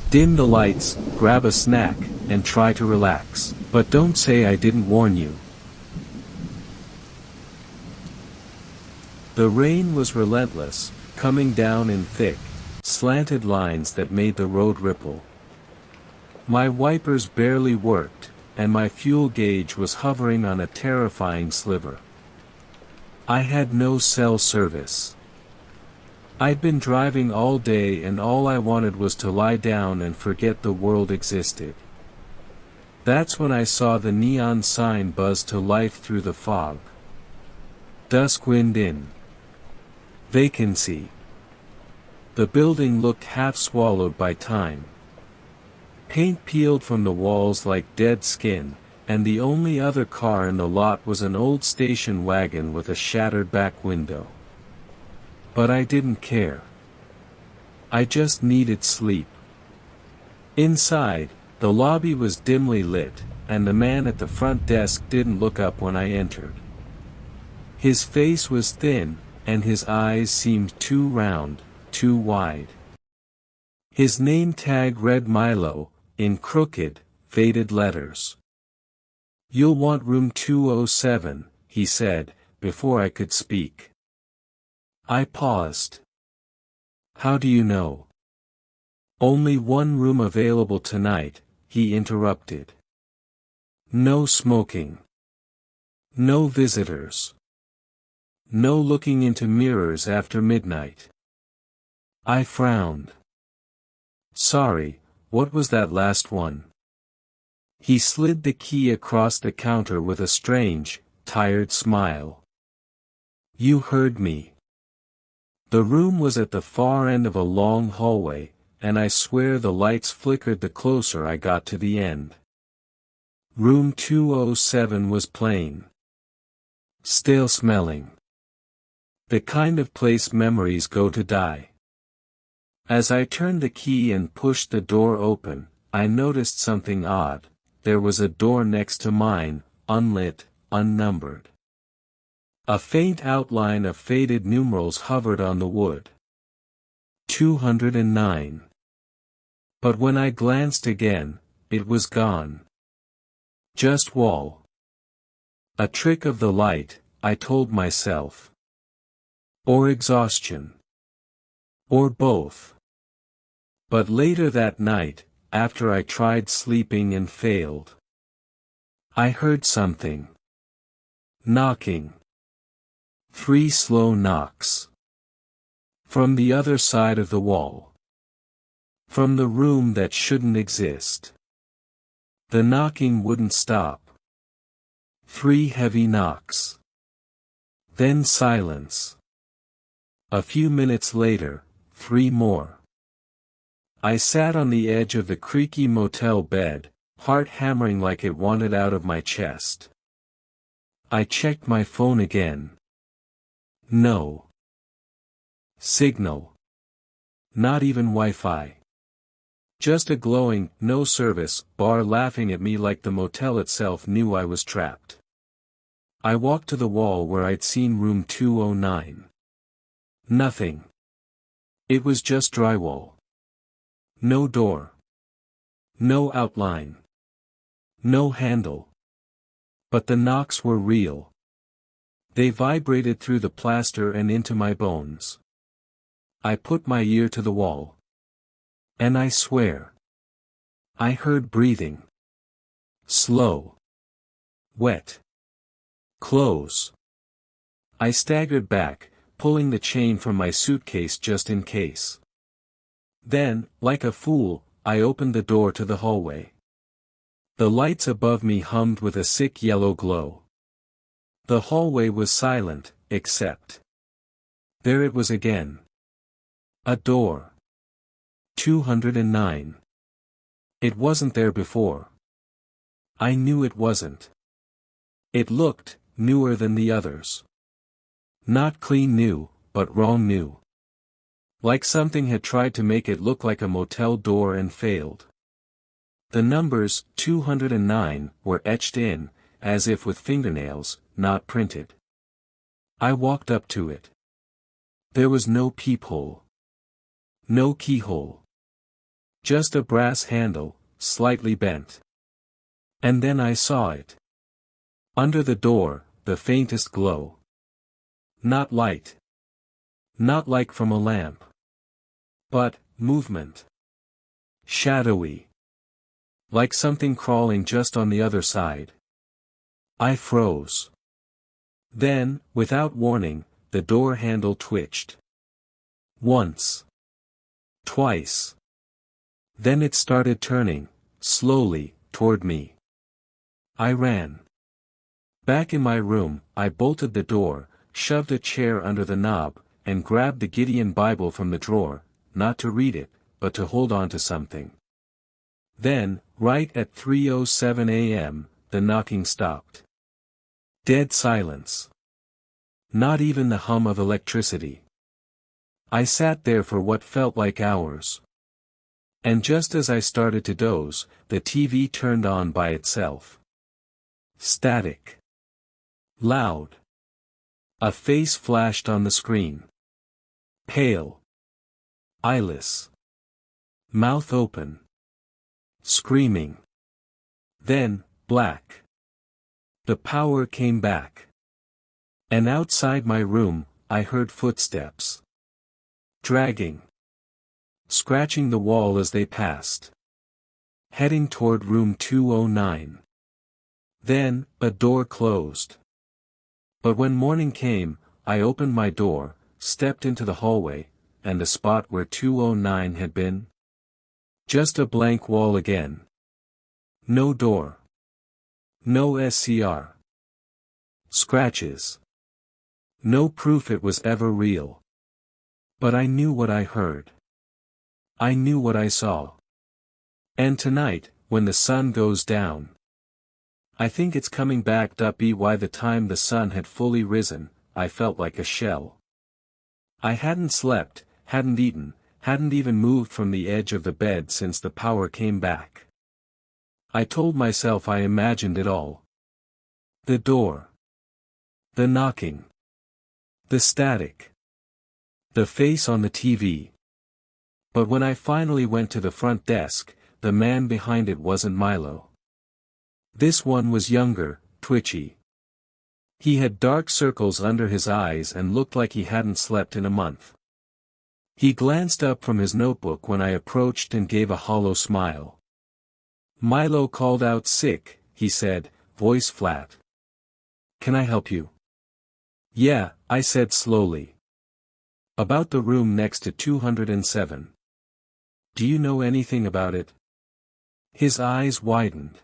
Dim the lights, grab a snack, and try to relax. But don't say I didn't warn you. The rain was relentless, coming down in thick, slanted lines that made the road ripple. My wipers barely worked, and my fuel gauge was hovering on a terrifying sliver. I had no cell service. I'd been driving all day and all I wanted was to lie down and forget the world existed. That's when I saw the neon sign buzz to life through the fog. Dusk wind in. Vacancy. The building looked half swallowed by time. Paint peeled from the walls like dead skin, and the only other car in the lot was an old station wagon with a shattered back window. But I didn't care. I just needed sleep. Inside, the lobby was dimly lit, and the man at the front desk didn't look up when I entered. His face was thin, and his eyes seemed too round, too wide. His name tag read Milo, in crooked, faded letters. "You'll want room 207, he said, before I could speak. I paused. "How do you know?" "Only one room available tonight," he interrupted. "No smoking. No visitors. No looking into mirrors after midnight." I frowned. "Sorry, what was that last one?" He slid the key across the counter with a strange, tired smile. "You heard me." The room was at the far end of a long hallway, and I swear the lights flickered the closer I got to the end. Room 207 was plain. Stale smelling. The kind of place memories go to die. As I turned the key and pushed the door open, I noticed something odd. There was a door next to mine, unlit, unnumbered. A faint outline of faded numerals hovered on the wood. 209. But when I glanced again, it was gone. Just wall. A trick of the light, I told myself. Or exhaustion. Or both. But later that night, after I tried sleeping and failed, I heard something. Knocking. 3 slow knocks. From the other side of the wall. From the room that shouldn't exist. The knocking wouldn't stop. 3 heavy knocks. Then silence. A few minutes later, 3 more. I sat on the edge of the creaky motel bed, heart hammering like it wanted out of my chest. I checked my phone again. No signal. Not even Wi-Fi. Just a glowing, no service, bar laughing at me like the motel itself knew I was trapped. I walked to the wall where I'd seen room 209. Nothing. It was just drywall. No door. No outline. No handle. But the knocks were real. They vibrated through the plaster and into my bones. I put my ear to the wall. And I swear, I heard breathing. Slow. Wet. Close. I staggered back, pulling the chain from my suitcase just in case. Then, like a fool, I opened the door to the hallway. The lights above me hummed with a sick yellow glow. The hallway was silent, except. There it was again. A door. 209. It wasn't there before. I knew it wasn't. It looked newer than the others. Not clean new, but wrong new. Like something had tried to make it look like a motel door and failed. The numbers 209 were etched in, as if with fingernails, not printed. I walked up to it. There was no peephole. No keyhole. Just a brass handle, slightly bent. And then I saw it. Under the door, the faintest glow. Not light. Not like from a lamp. But, movement. Shadowy. Like something crawling just on the other side. I froze. Then, without warning, the door handle twitched. Once. Twice. Then it started turning, slowly, toward me. I ran. Back in my room, I bolted the door, shoved a chair under the knob, and grabbed the Gideon Bible from the drawer, not to read it, but to hold on to something. Then, right at 3:07 a.m., the knocking stopped. Dead silence. Not even the hum of electricity. I sat there for what felt like hours. And just as I started to doze, the TV turned on by itself. Static. Loud. A face flashed on the screen. Pale. Eyeless. Mouth open. Screaming. Then, black. The power came back. And outside my room, I heard footsteps. Dragging. Scratching the wall as they passed. Heading toward room 209. Then, a door closed. But when morning came, I opened my door, stepped into the hallway, and the spot where 209 had been? Just a blank wall again. No door. No SCR. Scratches. No proof it was ever real. But I knew what I heard. I knew what I saw. And tonight, when the sun goes down, I think it's coming back. By the time the sun had fully risen, I felt like a shell. I hadn't slept, hadn't eaten, hadn't even moved from the edge of the bed since the power came back. I told myself I imagined it all. The door. The knocking. The static. The face on the TV. But when I finally went to the front desk, the man behind it wasn't Milo. This one was younger, twitchy. He had dark circles under his eyes and looked like he hadn't slept in a month. He glanced up from his notebook when I approached and gave a hollow smile. Milo called out sick, he said, voice flat. Can I help you? Yeah, I said slowly. About the room next to 207. Do you know anything about it? His eyes widened.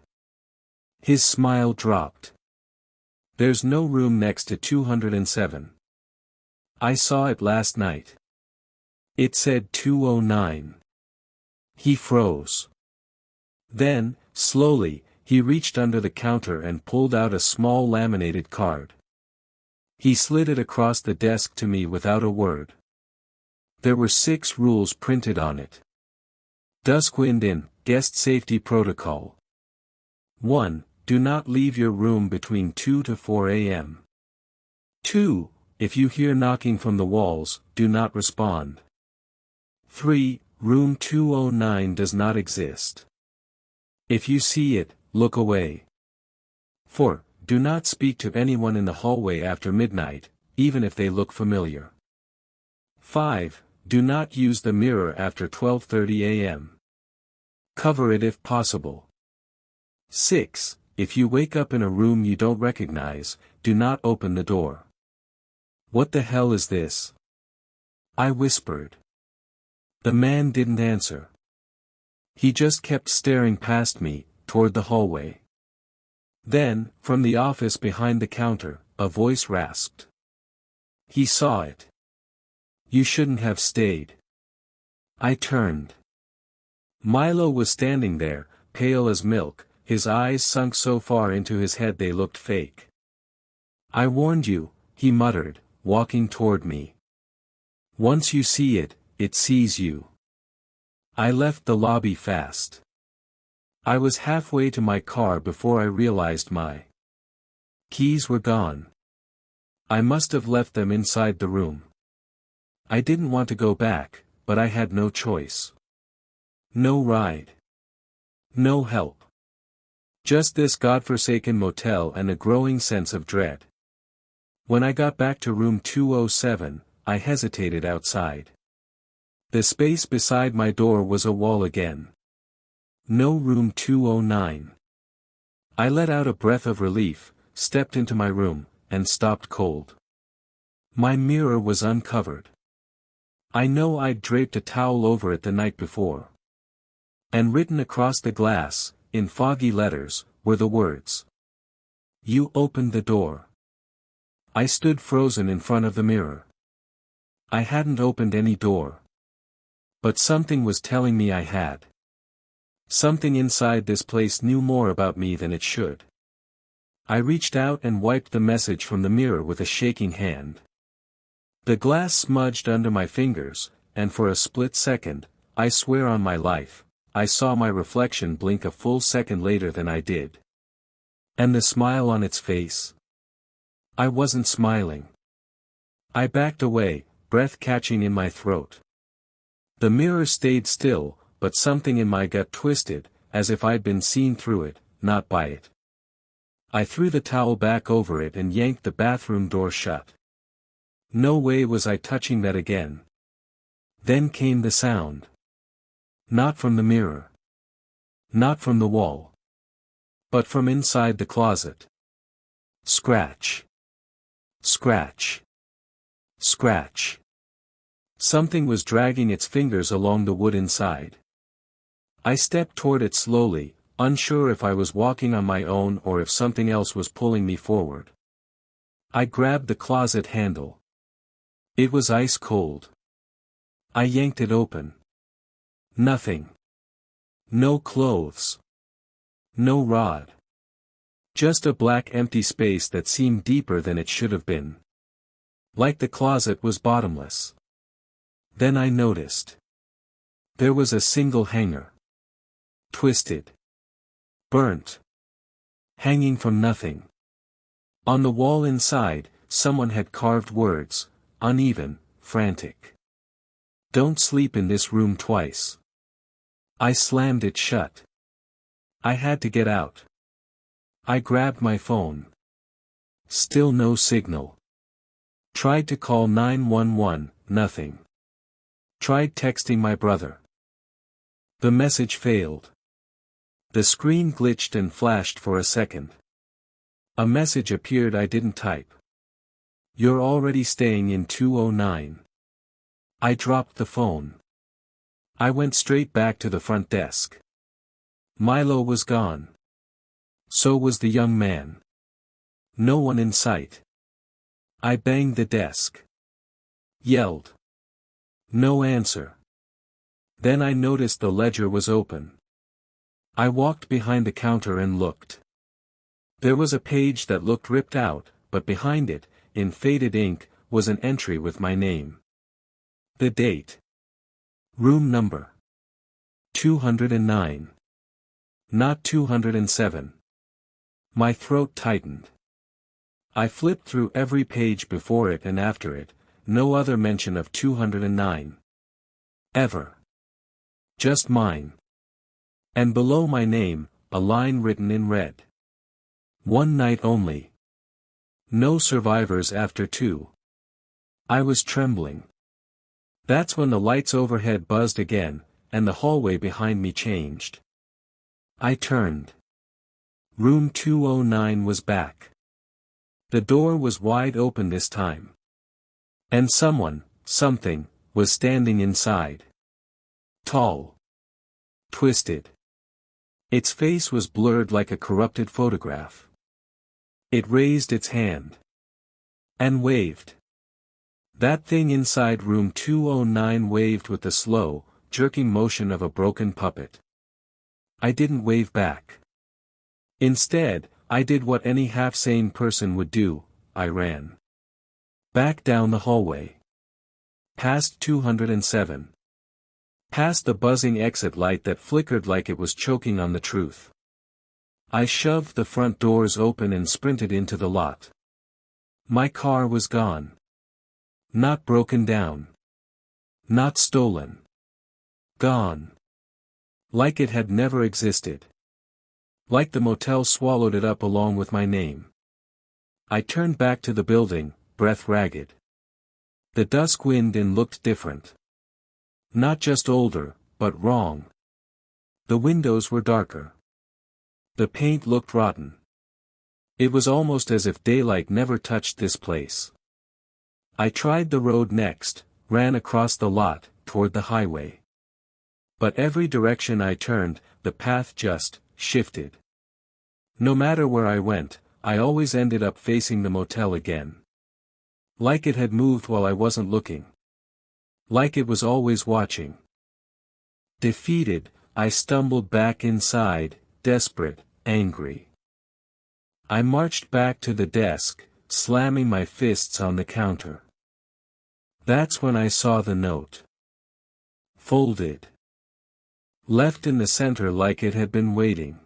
His smile dropped. There's no room next to 207. I saw it last night. It said 209. He froze. Then, slowly, he reached under the counter and pulled out a small laminated card. He slid it across the desk to me without a word. There were 6 rules printed on it. Duskwind in, Guest Safety Protocol. 1. Do not leave your room between 2 to 4 a.m. 2. If you hear knocking from the walls, do not respond. 3. Room 209 does not exist. If you see it, look away. 4. Do not speak to anyone in the hallway after midnight, even if they look familiar. 5. Do not use the mirror after 12:30 a.m. Cover it if possible. 6. If you wake up in a room you don't recognize, do not open the door. What the hell is this? I whispered. The man didn't answer. He just kept staring past me, toward the hallway. Then, from the office behind the counter, a voice rasped. He saw it. You shouldn't have stayed. I turned. Milo was standing there, pale as milk, his eyes sunk so far into his head they looked fake. I warned you, he muttered, walking toward me. Once you see it, it sees you. I left the lobby fast. I was halfway to my car before I realized my keys were gone. I must have left them inside the room. I didn't want to go back, but I had no choice. No ride. No help. Just this godforsaken motel and a growing sense of dread. When I got back to room 207, I hesitated outside. The space beside my door was a wall again. No room 209. I let out a breath of relief, stepped into my room, and stopped cold. My mirror was uncovered. I know I'd draped a towel over it the night before. And written across the glass, in foggy letters, were the words. You opened the door. I stood frozen in front of the mirror. I hadn't opened any door. But something was telling me I had. Something inside this place knew more about me than it should. I reached out and wiped the message from the mirror with a shaking hand. The glass smudged under my fingers, and for a split second, I swear on my life, I saw my reflection blink a full second later than I did. And the smile on its face? I wasn't smiling. I backed away, breath catching in my throat. The mirror stayed still, but something in my gut twisted, as if I'd been seen through it, not by it. I threw the towel back over it and yanked the bathroom door shut. No way was I touching that again. Then came the sound. Not from the mirror. Not from the wall. But from inside the closet. Scratch. Scratch. Scratch. Something was dragging its fingers along the wood inside. I stepped toward it slowly, unsure if I was walking on my own or if something else was pulling me forward. I grabbed the closet handle. It was ice cold. I yanked it open. Nothing. No clothes. No rod. Just a black empty space that seemed deeper than it should have been. Like the closet was bottomless. Then I noticed. There was a single hanger. Twisted. Burnt. Hanging from nothing. On the wall inside, someone had carved words, uneven, frantic. Don't sleep in this room twice. I slammed it shut. I had to get out. I grabbed my phone. Still no signal. Tried to call 911, nothing. Tried texting my brother. The message failed. The screen glitched and flashed for a second. A message appeared I didn't type. You're already staying in 209. I dropped the phone. I went straight back to the front desk. Milo was gone. So was the young man. No one in sight. I banged the desk. Yelled. No answer. Then I noticed the ledger was open. I walked behind the counter and looked. There was a page that looked ripped out, but behind it, in faded ink, was an entry with my name. The date. Room number. 209. Not 207. My throat tightened. I flipped through every page before it and after it, no other mention of 209. Ever. Just mine. And below my name, a line written in red. One night only. No survivors after 2. I was trembling. That's when the lights overhead buzzed again, and the hallway behind me changed. I turned. Room 209 was back. The door was wide open this time. And someone, something, was standing inside. Tall. Twisted. Its face was blurred like a corrupted photograph. It raised its hand. And waved. That thing inside room 209 waved with the slow, jerking motion of a broken puppet. I didn't wave back. Instead, I did what any half-sane person would do, I ran. Back down the hallway. Past 207. Past the buzzing exit light that flickered like it was choking on the truth. I shoved the front doors open and sprinted into the lot. My car was gone. Not broken down. Not stolen. Gone. Like it had never existed. Like the motel swallowed it up along with my name. I turned back to the building, breath ragged. The dusk wind in looked different. Not just older, but wrong. The windows were darker. The paint looked rotten. It was almost as if daylight never touched this place. I tried the road next, ran across the lot, toward the highway. But every direction I turned, the path just shifted. No matter where I went, I always ended up facing the motel again. Like it had moved while I wasn't looking. Like it was always watching. Defeated, I stumbled back inside, desperate, angry. I marched back to the desk, slamming my fists on the counter. That's when I saw the note. Folded. Left in the center like it had been waiting.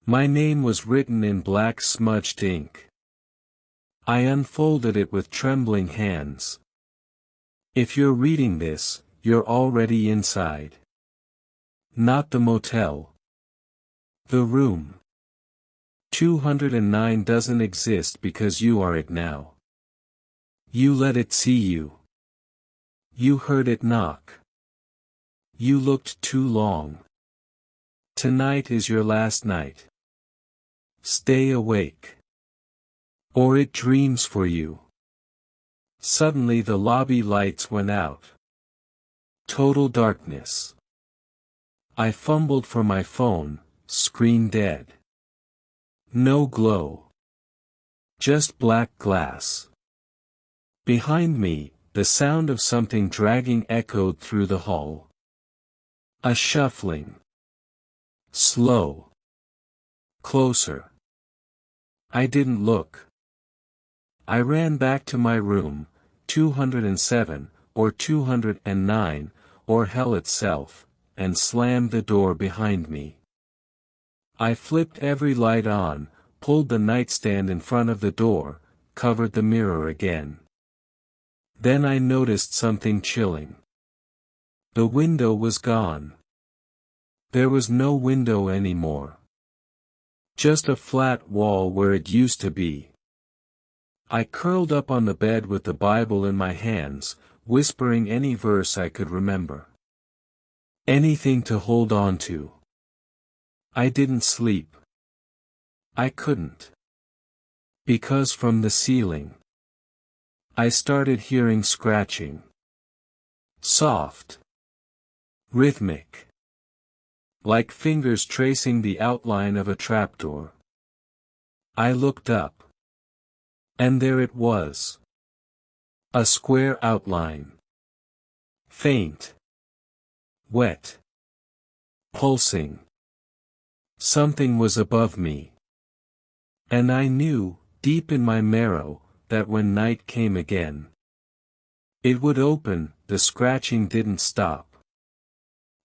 My name was written in black smudged ink. I unfolded it with trembling hands. If you're reading this, you're already inside. Not the motel. The room. 209 doesn't exist because you are it now. You let it see you. You heard it knock. You looked too long. Tonight is your last night. Stay awake. Or it dreams for you. Suddenly the lobby lights went out. Total darkness. I fumbled for my phone, screen dead. No glow. Just black glass. Behind me, the sound of something dragging echoed through the hall. A shuffling. Slow. Closer. I didn't look. I ran back to my room, 207, or 209, or hell itself, and slammed the door behind me. I flipped every light on, pulled the nightstand in front of the door, covered the mirror again. Then I noticed something chilling. The window was gone. There was no window anymore. Just a flat wall where it used to be. I curled up on the bed with the Bible in my hands, whispering any verse I could remember. Anything to hold on to. I didn't sleep. I couldn't. Because from the ceiling, I started hearing scratching. Soft. Rhythmic. Like fingers tracing the outline of a trapdoor. I looked up. And there it was. A square outline. Faint. Wet. Pulsing. Something was above me. And I knew, deep in my marrow, that when night came again, it would open. The scratching didn't stop.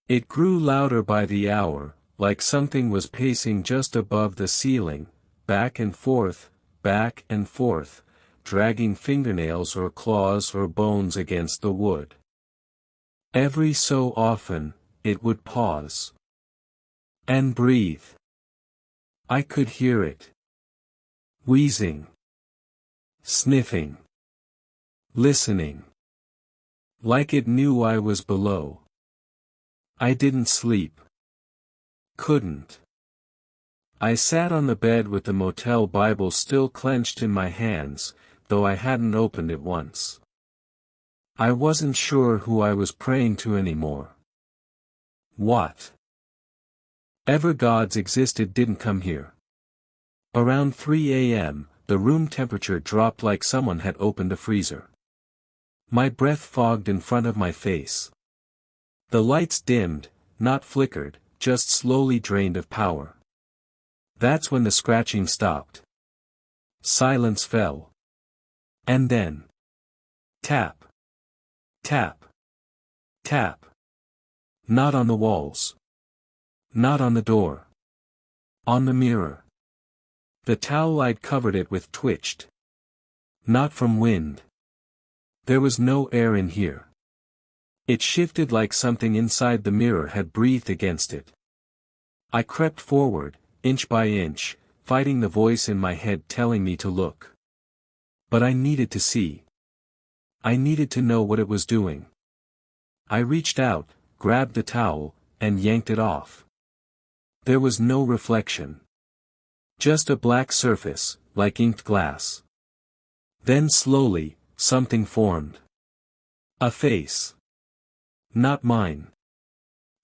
It grew louder by the hour, like something was pacing just above the ceiling, back and forth, dragging fingernails or claws or bones against the wood. Every so often, it would pause. And breathe. I could hear it. Wheezing. Sniffing. Listening. Like it knew I was below. I didn't sleep. Couldn't. I sat on the bed with the motel Bible still clenched in my hands, though I hadn't opened it once. I wasn't sure who I was praying to anymore. What ever gods existed didn't come here. Around 3 a.m., the room temperature dropped like someone had opened a freezer. My breath fogged in front of my face. The lights dimmed, not flickered, just slowly drained of power. That's when the scratching stopped. Silence fell. And then, tap. Tap. Tap. Not on the walls. Not on the door. On the mirror. The towel I'd covered it with twitched. Not from wind. There was no air in here. It shifted like something inside the mirror had breathed against it. I crept forward, inch by inch, fighting the voice in my head telling me to look. But I needed to see. I needed to know what it was doing. I reached out, grabbed the towel, and yanked it off. There was no reflection. Just a black surface, like inked glass. Then slowly, something formed. A face. Not mine.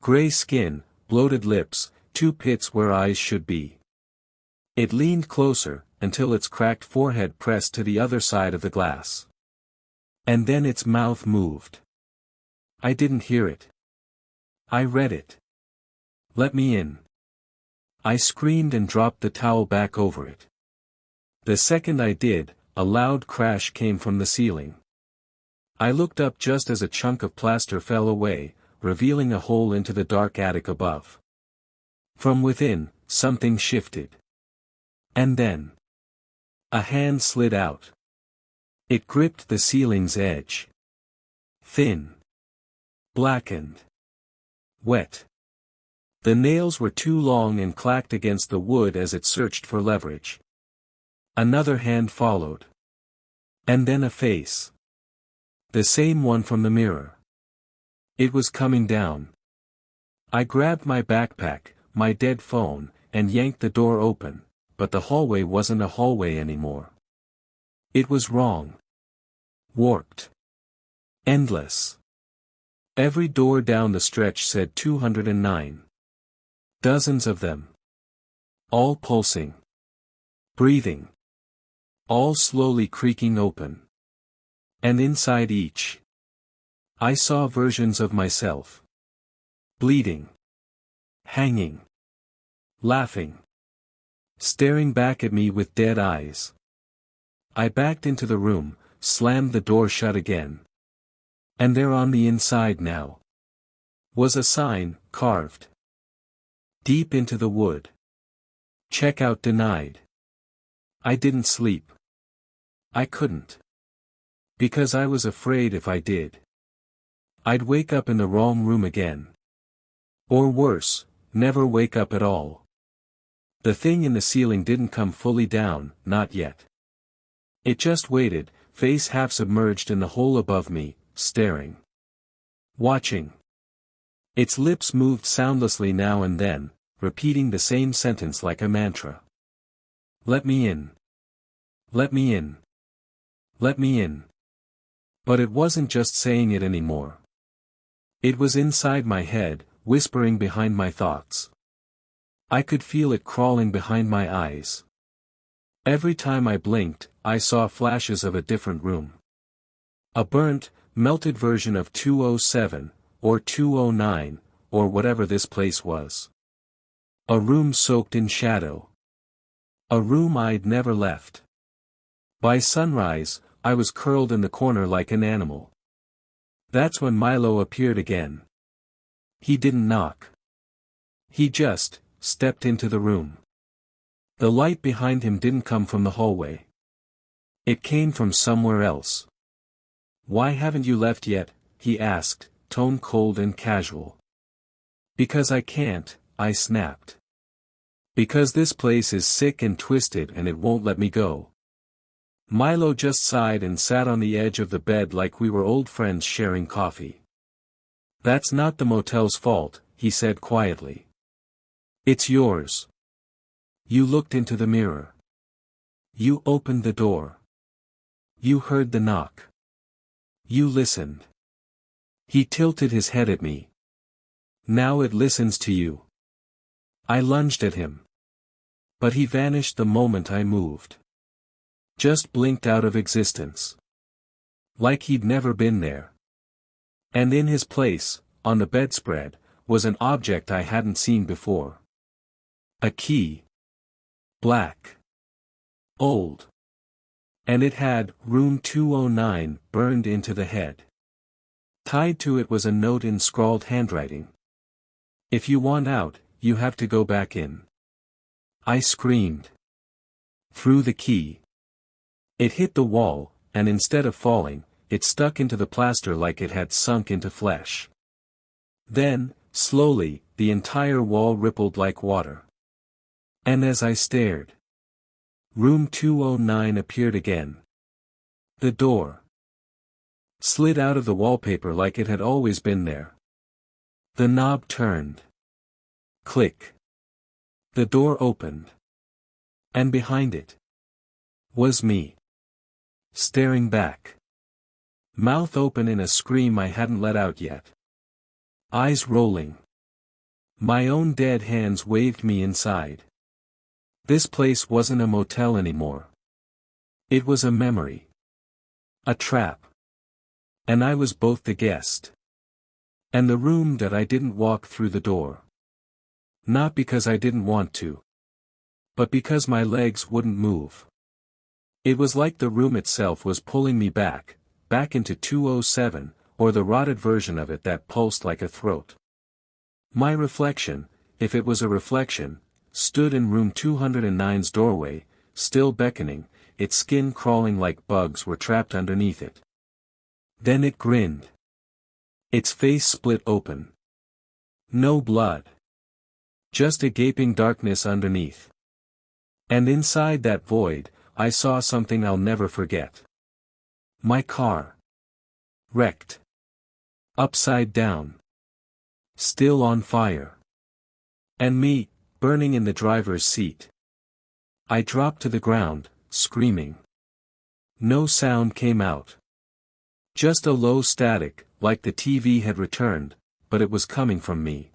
Gray skin, bloated lips, two pits where eyes should be. It leaned closer, until its cracked forehead pressed to the other side of the glass. And then its mouth moved. I didn't hear it. I read it. Let me in. I screamed and dropped the towel back over it. The second I did, a loud crash came from the ceiling. I looked up just as a chunk of plaster fell away, revealing a hole into the dark attic above. From within, something shifted. And then a hand slid out. It gripped the ceiling's edge. Thin. Blackened. Wet. The nails were too long and clacked against the wood as it searched for leverage. Another hand followed. And then a face. The same one from the mirror. It was coming down. I grabbed my backpack, my dead phone, and yanked the door open, but the hallway wasn't a hallway anymore. It was wrong. Warped. Endless. Every door down the stretch said 209. Dozens of them. All pulsing. Breathing. All slowly creaking open. And inside each, I saw versions of myself. Bleeding. Hanging. Laughing. Staring back at me with dead eyes. I backed into the room, slammed the door shut again. And there on the inside now was a sign, carved deep into the wood. Checkout denied. I didn't sleep. I couldn't. Because I was afraid if I did, I'd wake up in the wrong room again. Or worse, never wake up at all. The thing in the ceiling didn't come fully down, not yet. It just waited, face half submerged in the hole above me, staring. Watching. Its lips moved soundlessly now and then, repeating the same sentence like a mantra. Let me in. Let me in. Let me in. But it wasn't just saying it anymore. It was inside my head, whispering behind my thoughts. I could feel it crawling behind my eyes. Every time I blinked, I saw flashes of a different room. A burnt, melted version of 207, or 209, or whatever this place was. A room soaked in shadow. A room I'd never left. By sunrise, I was curled in the corner like an animal. That's when Milo appeared again. He didn't knock. He just stepped into the room. The light behind him didn't come from the hallway. It came from somewhere else. Why haven't you left yet? He asked, tone cold and casual. Because I can't, I snapped. Because this place is sick and twisted and it won't let me go. Milo just sighed and sat on the edge of the bed like we were old friends sharing coffee. That's not the motel's fault, he said quietly. It's yours. You looked into the mirror. You opened the door. You heard the knock. You listened. He tilted his head at me. Now it listens to you. I lunged at him. But he vanished the moment I moved. Just blinked out of existence. Like he'd never been there. And in his place, on the bedspread, was an object I hadn't seen before. A key. Black. Old. And it had Room 209 burned into the head. Tied to it was a note in scrawled handwriting. If you want out, you have to go back in. I screamed. Threw the key. It hit the wall, and instead of falling, it stuck into the plaster like it had sunk into flesh. Then, slowly, the entire wall rippled like water. And as I stared, room 209 appeared again. The door slid out of the wallpaper like it had always been there. The knob turned. Click. The door opened. And behind it was me, staring back. Mouth open in a scream I hadn't let out yet. Eyes rolling. My own dead hands waved me inside. This place wasn't a motel anymore. It was a memory. A trap. And I was both the guest and the room that I didn't walk through the door. Not because I didn't want to, but because my legs wouldn't move. It was like the room itself was pulling me back into 207, or the rotted version of it that pulsed like a throat. My reflection, if it was a reflection, stood in room 209's doorway, still beckoning, its skin crawling like bugs were trapped underneath it. Then it grinned. Its face split open. No blood. Just a gaping darkness underneath. And inside that void, I saw something I'll never forget. My car. Wrecked. Upside down. Still on fire. And me, burning in the driver's seat. I dropped to the ground, screaming. No sound came out. Just a low static, like the TV had returned, but it was coming from me.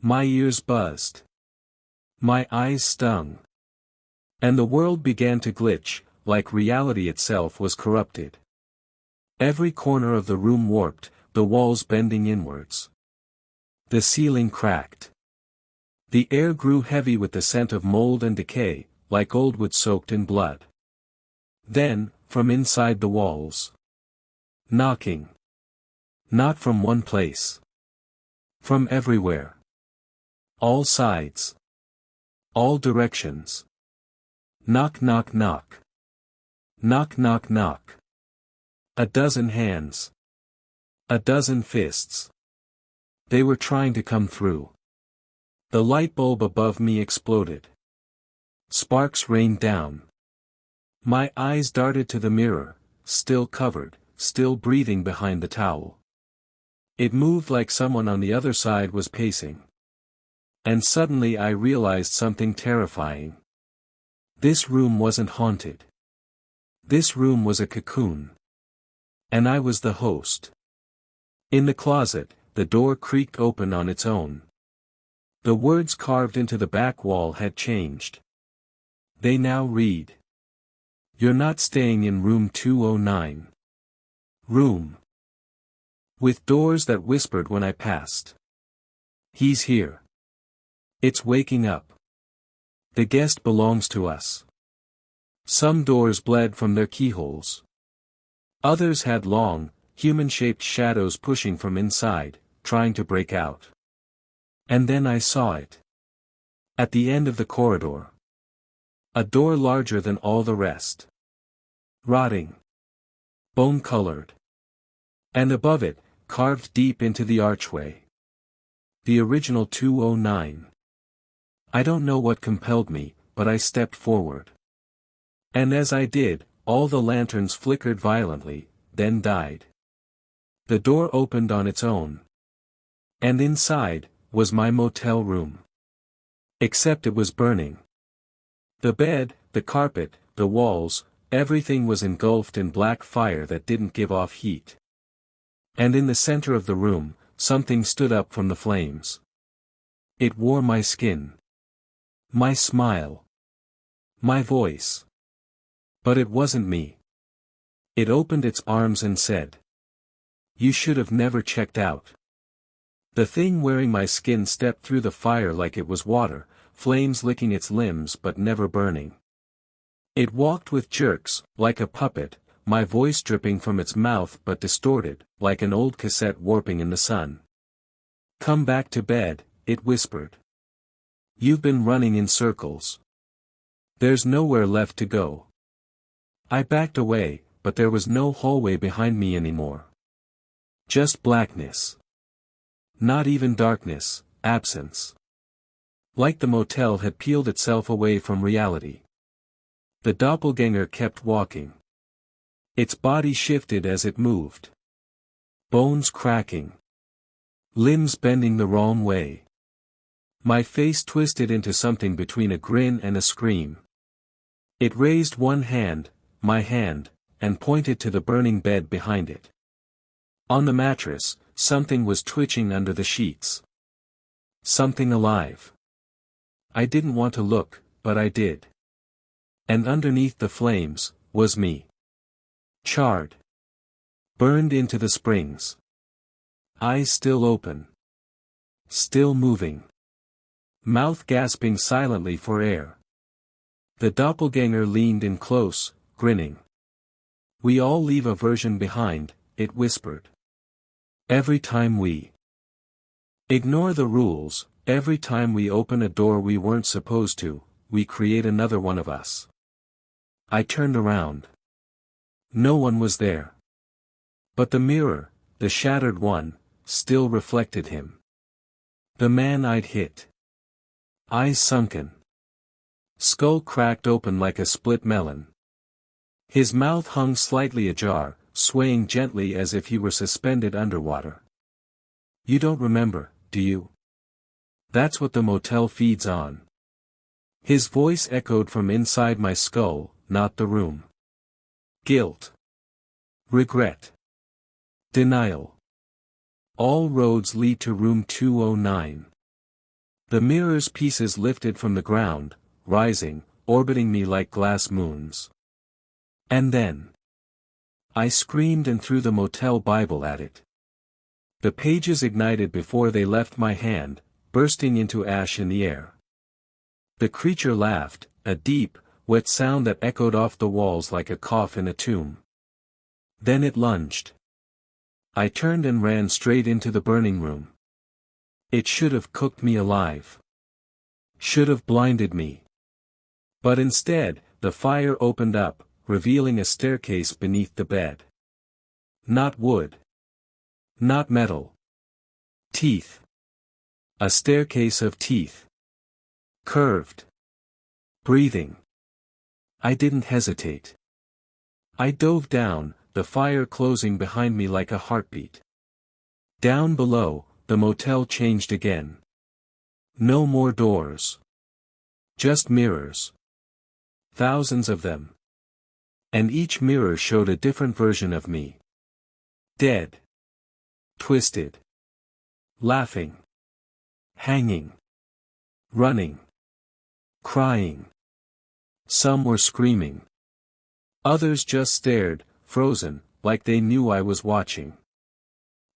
My ears buzzed. My eyes stung. And the world began to glitch, like reality itself was corrupted. Every corner of the room warped, the walls bending inwards. The ceiling cracked. The air grew heavy with the scent of mold and decay, like old wood soaked in blood. Then, from inside the walls. Knocking. Not from one place. From everywhere. All sides. All directions. Knock knock knock. Knock knock knock. A dozen hands. A dozen fists. They were trying to come through. The light bulb above me exploded. Sparks rained down. My eyes darted to the mirror, still covered, still breathing behind the towel. It moved like someone on the other side was pacing. And suddenly I realized something terrifying. This room wasn't haunted. This room was a cocoon. And I was the host. In the closet, the door creaked open on its own. The words carved into the back wall had changed. They now read: "You're not staying in room 209. Room." With doors that whispered when I passed. He's here. It's waking up. The guest belongs to us. Some doors bled from their keyholes. Others had long, human-shaped shadows pushing from inside, trying to break out. And then I saw it. At the end of the corridor. A door larger than all the rest. Rotting. Bone-colored. And above it, carved deep into the archway. The original 209. I don't know what compelled me, but I stepped forward. And as I did, all the lanterns flickered violently, then died. The door opened on its own. And inside, was my motel room. Except it was burning. The bed, the carpet, the walls, everything was engulfed in black fire that didn't give off heat. And in the center of the room, something stood up from the flames. It wore my skin. My smile. My voice. But it wasn't me. It opened its arms and said, "You should have never checked out." The thing wearing my skin stepped through the fire like it was water, flames licking its limbs but never burning. It walked with jerks, like a puppet, my voice dripping from its mouth but distorted, like an old cassette warping in the sun. "Come back to bed," it whispered. "You've been running in circles. There's nowhere left to go." I backed away, but there was no hallway behind me anymore. Just blackness. Not even darkness, absence. Like the motel had peeled itself away from reality. The doppelganger kept walking. Its body shifted as it moved. Bones cracking. Limbs bending the wrong way. My face twisted into something between a grin and a scream. It raised one hand, my hand, and pointed to the burning bed behind it. On the mattress, something was twitching under the sheets. Something alive. I didn't want to look, but I did. And underneath the flames, was me. Charred. Burned into the springs. Eyes still open. Still moving. Mouth gasping silently for air. The doppelganger leaned in close, grinning. "We all leave a version behind," it whispered. "Every time we ignore the rules, every time we open a door we weren't supposed to, we create another one of us." I turned around. No one was there. But the mirror, the shattered one, still reflected him. The man I'd hit. Eyes sunken. Skull cracked open like a split melon. His mouth hung slightly ajar, swaying gently as if he were suspended underwater. "You don't remember, do you? That's what the motel feeds on." His voice echoed from inside my skull, not the room. Guilt. Regret. Denial. All roads lead to room 209. The mirror's pieces lifted from the ground, rising, orbiting me like glass moons. And then I screamed and threw the motel Bible at it. The pages ignited before they left my hand, bursting into ash in the air. The creature laughed, a deep, wet sound that echoed off the walls like a cough in a tomb. Then it lunged. I turned and ran straight into the burning room. It should have cooked me alive. Should have blinded me. But instead, the fire opened up, revealing a staircase beneath the bed. Not wood. Not metal. Teeth. A staircase of teeth. Curved. Breathing. I didn't hesitate. I dove down, the fire closing behind me like a heartbeat. Down below, the motel changed again. No more doors. Just mirrors. Thousands of them. And each mirror showed a different version of me. Dead. Twisted. Laughing. Hanging. Running. Crying. Some were screaming. Others just stared, frozen, like they knew I was watching.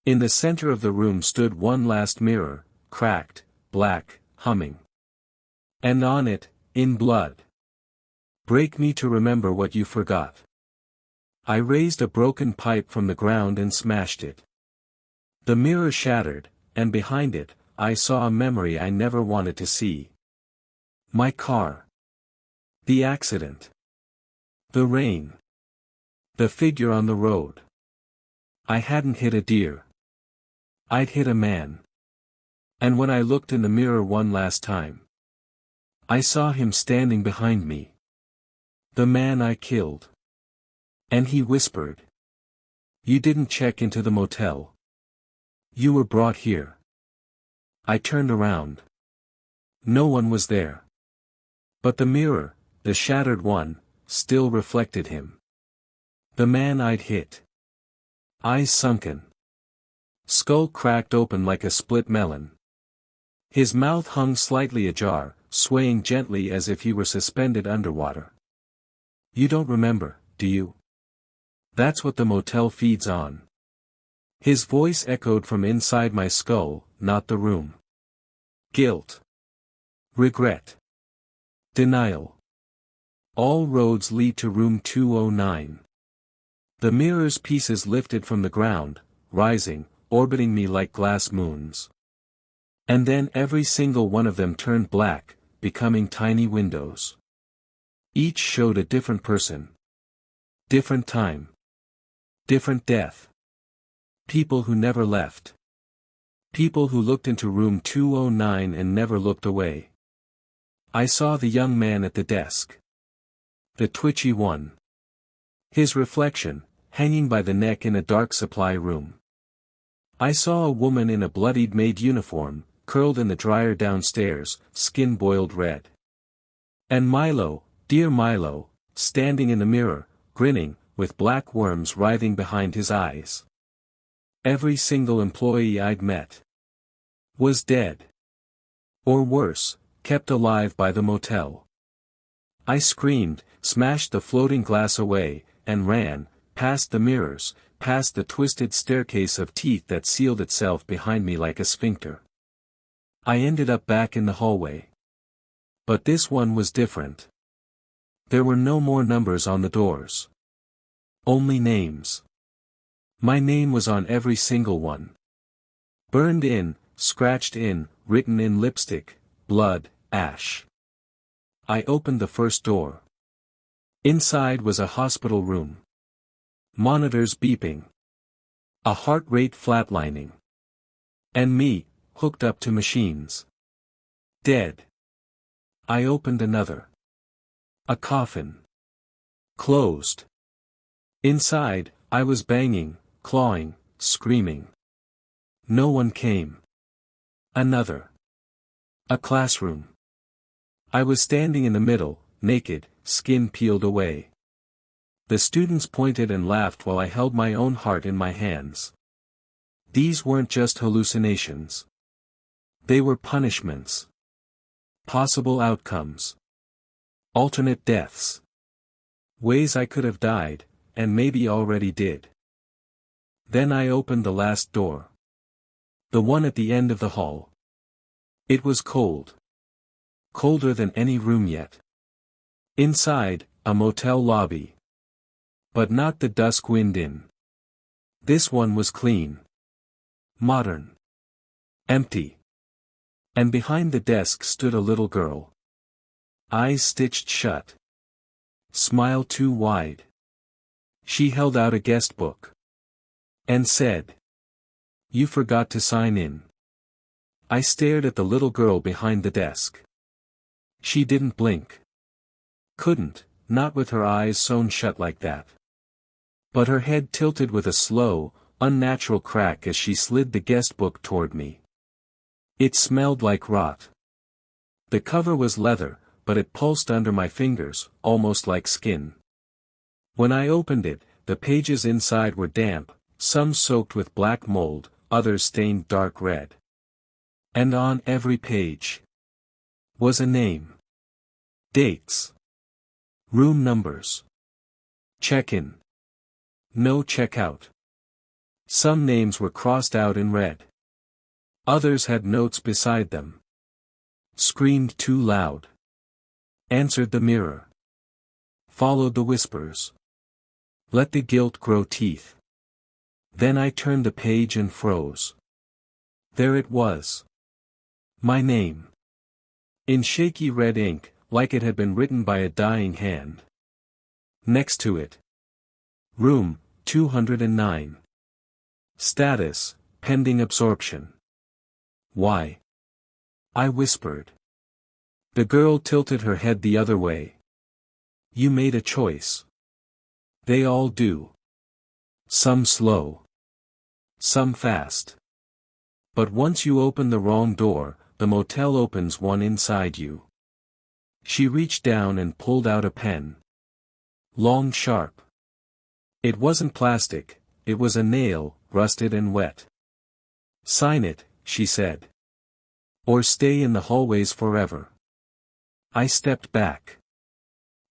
In the center of the room stood one last mirror, cracked, black, humming. And on it, in blood. "Break me to remember what you forgot." I raised a broken pipe from the ground and smashed it. The mirror shattered, and behind it, I saw a memory I never wanted to see. My car. The accident. The rain. The figure on the road. I hadn't hit a deer. I'd hit a man. And when I looked in the mirror one last time, I saw him standing behind me. The man I killed. And he whispered, "You didn't check into the motel. You were brought here." I turned around. No one was there. But the mirror, the shattered one, still reflected him. The man I'd hit. Eyes sunken. Skull cracked open like a split melon. His mouth hung slightly ajar, swaying gently as if he were suspended underwater. "You don't remember, do you? That's what the motel feeds on." His voice echoed from inside my skull, not the room. Guilt. Regret. Denial. All roads lead to room 209. The mirror's pieces lifted from the ground, rising, orbiting me like glass moons. And then every single one of them turned black, becoming tiny windows. Each showed a different person. Different time. Different death. People who never left. People who looked into room 209 and never looked away. I saw the young man at the desk. The twitchy one. His reflection, hanging by the neck in a dark supply room. I saw a woman in a bloodied maid uniform, curled in the dryer downstairs, skin boiled red. And Milo, dear Milo, standing in the mirror, grinning, with black worms writhing behind his eyes. Every single employee I'd met was dead. Or worse, kept alive by the motel. I screamed, smashed the floating glass away, and ran, past the mirrors, past the twisted staircase of teeth that sealed itself behind me like a sphincter. I ended up back in the hallway. But this one was different. There were no more numbers on the doors. Only names. My name was on every single one. Burned in, scratched in, written in lipstick, blood, ash. I opened the first door. Inside was a hospital room. Monitors beeping. A heart rate flatlining. And me, hooked up to machines. Dead. I opened another. A coffin. Closed. Inside, I was banging, clawing, screaming. No one came. Another. A classroom. I was standing in the middle, naked, skin peeled away. The students pointed and laughed while I held my own heart in my hands. These weren't just hallucinations. They were punishments. Possible outcomes. Alternate deaths. Ways I could have died, and maybe already did. Then I opened the last door. The one at the end of the hall. It was cold. Colder than any room yet. Inside, a motel lobby. But not the dusk wind in. This one was clean. Modern. Empty. And behind the desk stood a little girl. Eyes stitched shut. Smile too wide. She held out a guest book. And said, "You forgot to sign in." I stared at the little girl behind the desk. She didn't blink. Couldn't, not with her eyes sewn shut like that. But her head tilted with a slow, unnatural crack as she slid the guest book toward me. It smelled like rot. The cover was leather, but it pulsed under my fingers, almost like skin. When I opened it, the pages inside were damp, some soaked with black mold, others stained dark red. And on every page was a name. Dates. Room numbers. Check-in. No check-out. Some names were crossed out in red. Others had notes beside them. Screamed too loud. Answered the mirror. Followed the whispers. Let the guilt grow teeth. Then I turned the page and froze. There it was. My name. In shaky red ink, like it had been written by a dying hand. Next to it. Room 209. Status, pending absorption. Why? I whispered. The girl tilted her head the other way. You made a choice. They all do. Some slow. Some fast. But once you open the wrong door, the motel opens one inside you. She reached down and pulled out a pen. Long, sharp. It wasn't plastic, it was a nail, rusted and wet. Sign it, she said. Or stay in the hallways forever. I stepped back.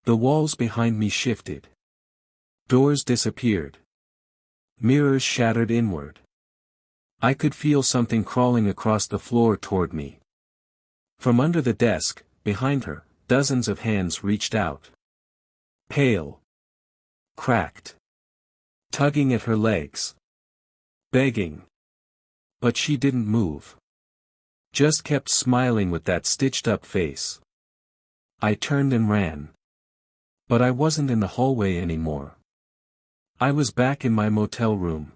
The walls behind me shifted. Doors disappeared. Mirrors shattered inward. I could feel something crawling across the floor toward me. From under the desk, behind her, dozens of hands reached out. Pale. Cracked. Tugging at her legs. Begging. But she didn't move. Just kept smiling with that stitched-up face. I turned and ran. But I wasn't in the hallway anymore. I was back in my motel room.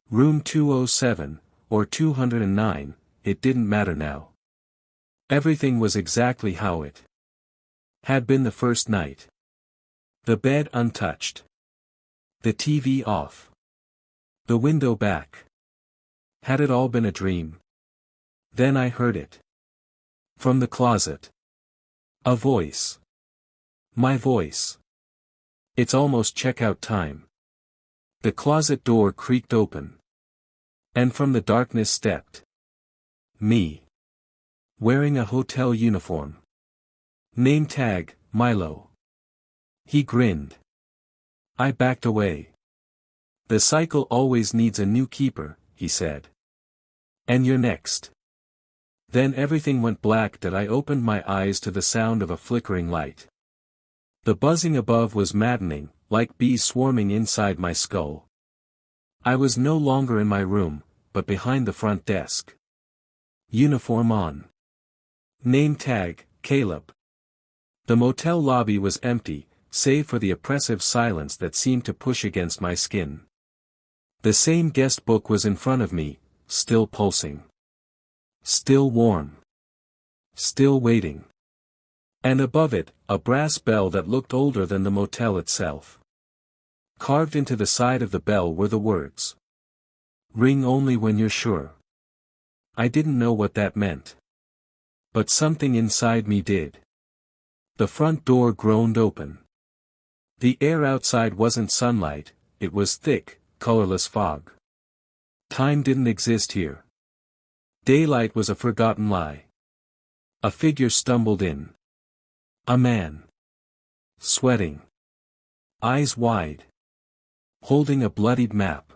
Room 207, or 209, it didn't matter now. Everything was exactly how it had been the first night. The bed untouched. The TV off. The window back. Had it all been a dream? Then I heard it. From the closet. A voice. My voice. It's almost checkout time. The closet door creaked open. And from the darkness stepped me. Wearing a hotel uniform. Name tag, Milo. He grinned. I backed away. The cycle always needs a new keeper, he said. And you're next. Then everything went black that I opened my eyes to the sound of a flickering light. The buzzing above was maddening, like bees swarming inside my skull. I was no longer in my room, but behind the front desk. Uniform on. Name tag, Caleb. The motel lobby was empty, save for the oppressive silence that seemed to push against my skin. The same guest book was in front of me, still pulsing. Still warm. Still waiting. And above it, a brass bell that looked older than the motel itself. Carved into the side of the bell were the words. Ring only when you're sure. I didn't know what that meant. But something inside me did. The front door groaned open. The air outside wasn't sunlight, it was thick, colorless fog. Time didn't exist here. Daylight was a forgotten lie. A figure stumbled in. A man. Sweating. Eyes wide. Holding a bloodied map.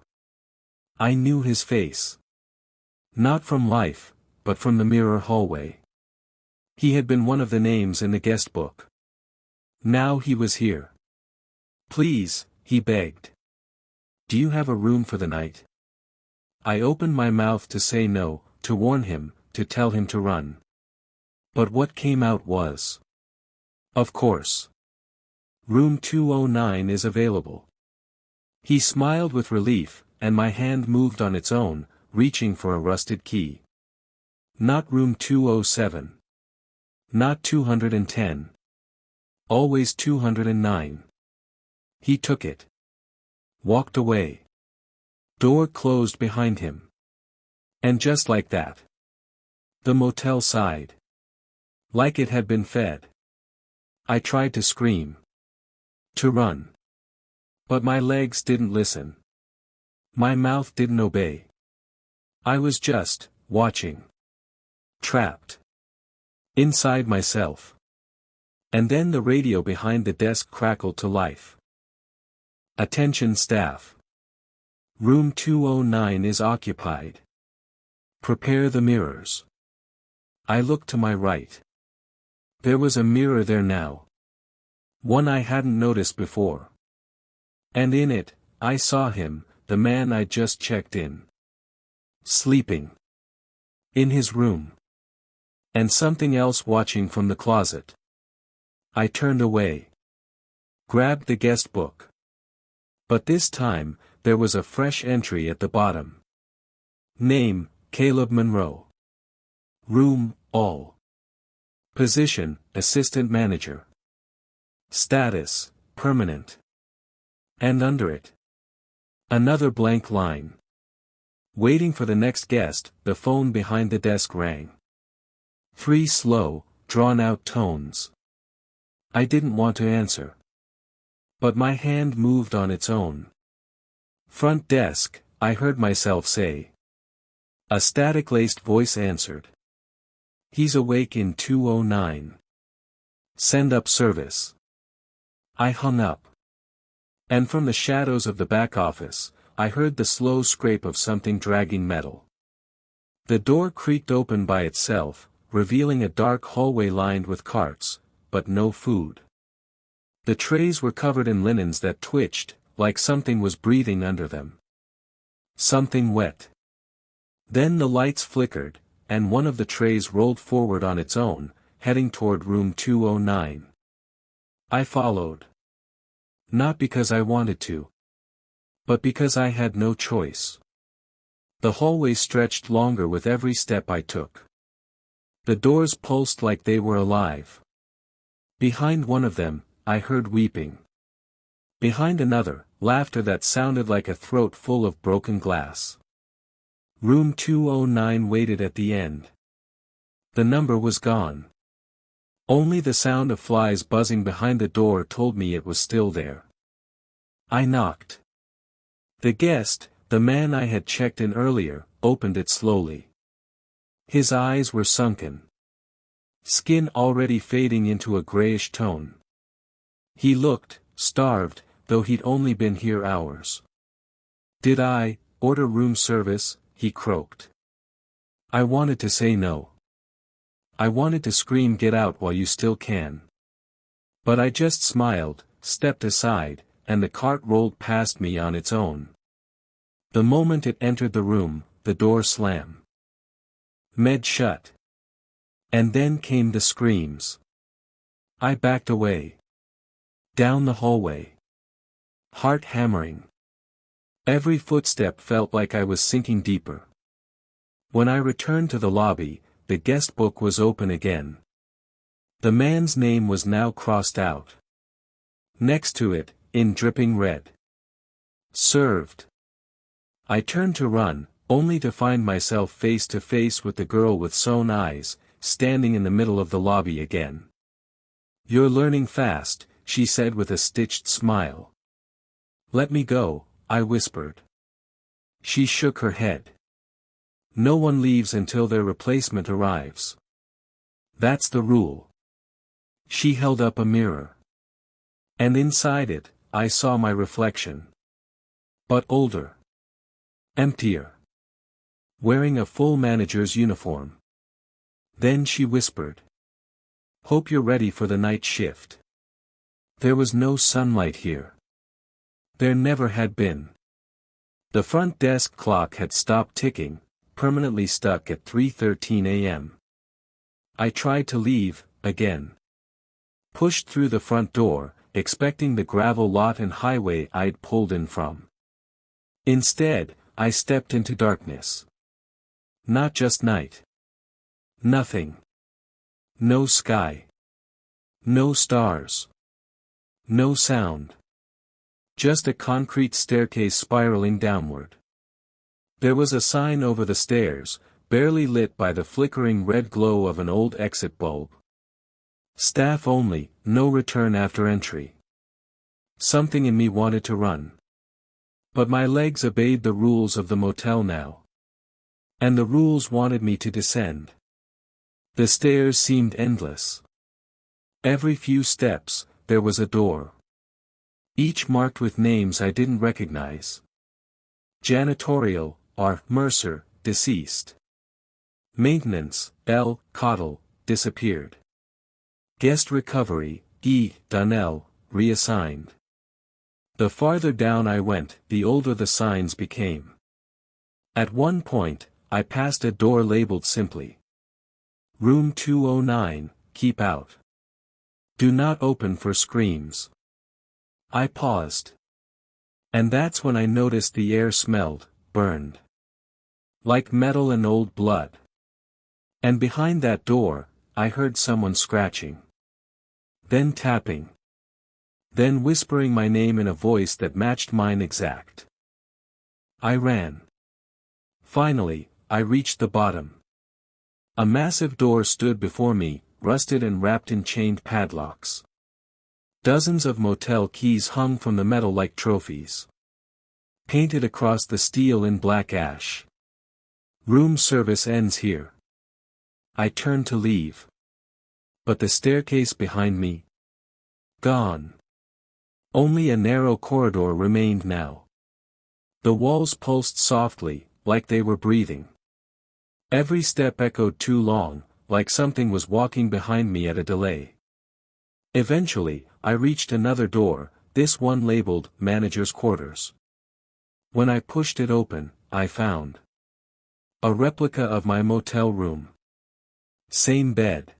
I knew his face. Not from life, but from the mirror hallway. He had been one of the names in the guest book. Now he was here. Please, he begged. Do you have a room for the night? I opened my mouth to say no, to warn him, to tell him to run. But what came out was. Of course. Room 209 is available. He smiled with relief, and my hand moved on its own, reaching for a rusted key. Not room 207. Not 210. Always 209. He took it. Walked away. Door closed behind him. And just like that. The motel sighed. Like it had been fed. I tried to scream. To run. But my legs didn't listen. My mouth didn't obey. I was just, watching. Trapped. Inside myself. And then the radio behind the desk crackled to life. Attention staff. Room 209 is occupied. Prepare the mirrors. I looked to my right. There was a mirror there now. One I hadn't noticed before. And in it, I saw him, the man I'd just checked in. Sleeping. In his room. And something else watching from the closet. I turned away. Grabbed the guest book. But this time, there was a fresh entry at the bottom. Name, Caleb Monroe. Room, all. Position, assistant manager. Status, permanent. And under it. Another blank line. Waiting for the next guest, the phone behind the desk rang. 3 slow, drawn-out tones. I didn't want to answer. But my hand moved on its own. Front desk, I heard myself say. A static-laced voice answered. He's awake in 209. Send up service. I hung up. And from the shadows of the back office, I heard the slow scrape of something dragging metal. The door creaked open by itself, revealing a dark hallway lined with carts, but no food. The trays were covered in linens that twitched, like something was breathing under them. Something wet. Then the lights flickered, and one of the trays rolled forward on its own, heading toward room 209. I followed. Not because I wanted to. but because I had no choice. The hallway stretched longer with every step I took. The doors pulsed like they were alive. Behind one of them, I heard weeping. Behind another, laughter that sounded like a throat full of broken glass. Room 209 waited at the end. The number was gone. Only the sound of flies buzzing behind the door told me it was still there. I knocked. The guest, the man I had checked in earlier, opened it slowly. His eyes were sunken. Skin already fading into a grayish tone. He looked starved, though he'd only been here hours. "Did I order room service?" he croaked. I wanted to say no. I wanted to scream, "Get out while you still can." But I just smiled, stepped aside, and the cart rolled past me on its own. The moment it entered the room, the door slammed. Med shut. And then came the screams. I backed away. Down the hallway. Heart hammering. Every footstep felt like I was sinking deeper. When I returned to the lobby, the guest book was open again. The man's name was now crossed out. Next to it, in dripping red. Served. I turned to run, only to find myself face to face with the girl with sewn eyes, standing in the middle of the lobby again. "You're learning fast," she said with a stitched smile. "Let me go," I whispered. She shook her head. "No one leaves until their replacement arrives. That's the rule." She held up a mirror. And inside it, I saw my reflection. But older. Emptier. Wearing a full manager's uniform. Then she whispered. "Hope you're ready for the night shift." There was no sunlight here. There never had been. The front desk clock had stopped ticking, permanently stuck at 3:13 a.m. I tried to leave, again. Pushed through the front door, expecting the gravel lot and highway I'd pulled in from. Instead, I stepped into darkness. Not just night. Nothing. No sky. No stars. No sound. Just a concrete staircase spiraling downward. There was a sign over the stairs, barely lit by the flickering red glow of an old exit bulb. "Staff only, no return after entry." Something in me wanted to run. But my legs obeyed the rules of the motel now. And the rules wanted me to descend. The stairs seemed endless. Every few steps, there was a door. Each marked with names I didn't recognize. Janitorial, R. Mercer, deceased. Maintenance, L. Cottle, disappeared. Guest recovery, E. Donnell, reassigned. The farther down I went, the older the signs became. At one point, I passed a door labeled simply. "Room 209, keep out. Do not open for screams." I paused. And that's when I noticed the air smelled, burned. Like metal and old blood. And behind that door, I heard someone scratching. Then tapping. Then whispering my name in a voice that matched mine exact. I ran. Finally, I reached the bottom. A massive door stood before me, rusted and wrapped in chained padlocks. Dozens of motel keys hung from the metal like trophies. Painted across the steel in black ash. "Room service ends here." I turned to leave. But the staircase behind me? Gone. Only a narrow corridor remained now. The walls pulsed softly, like they were breathing. Every step echoed too long, like something was walking behind me at a delay. Eventually, I reached another door, this one labeled Manager's Quarters. When I pushed it open, I found a replica of my motel room. Same bed.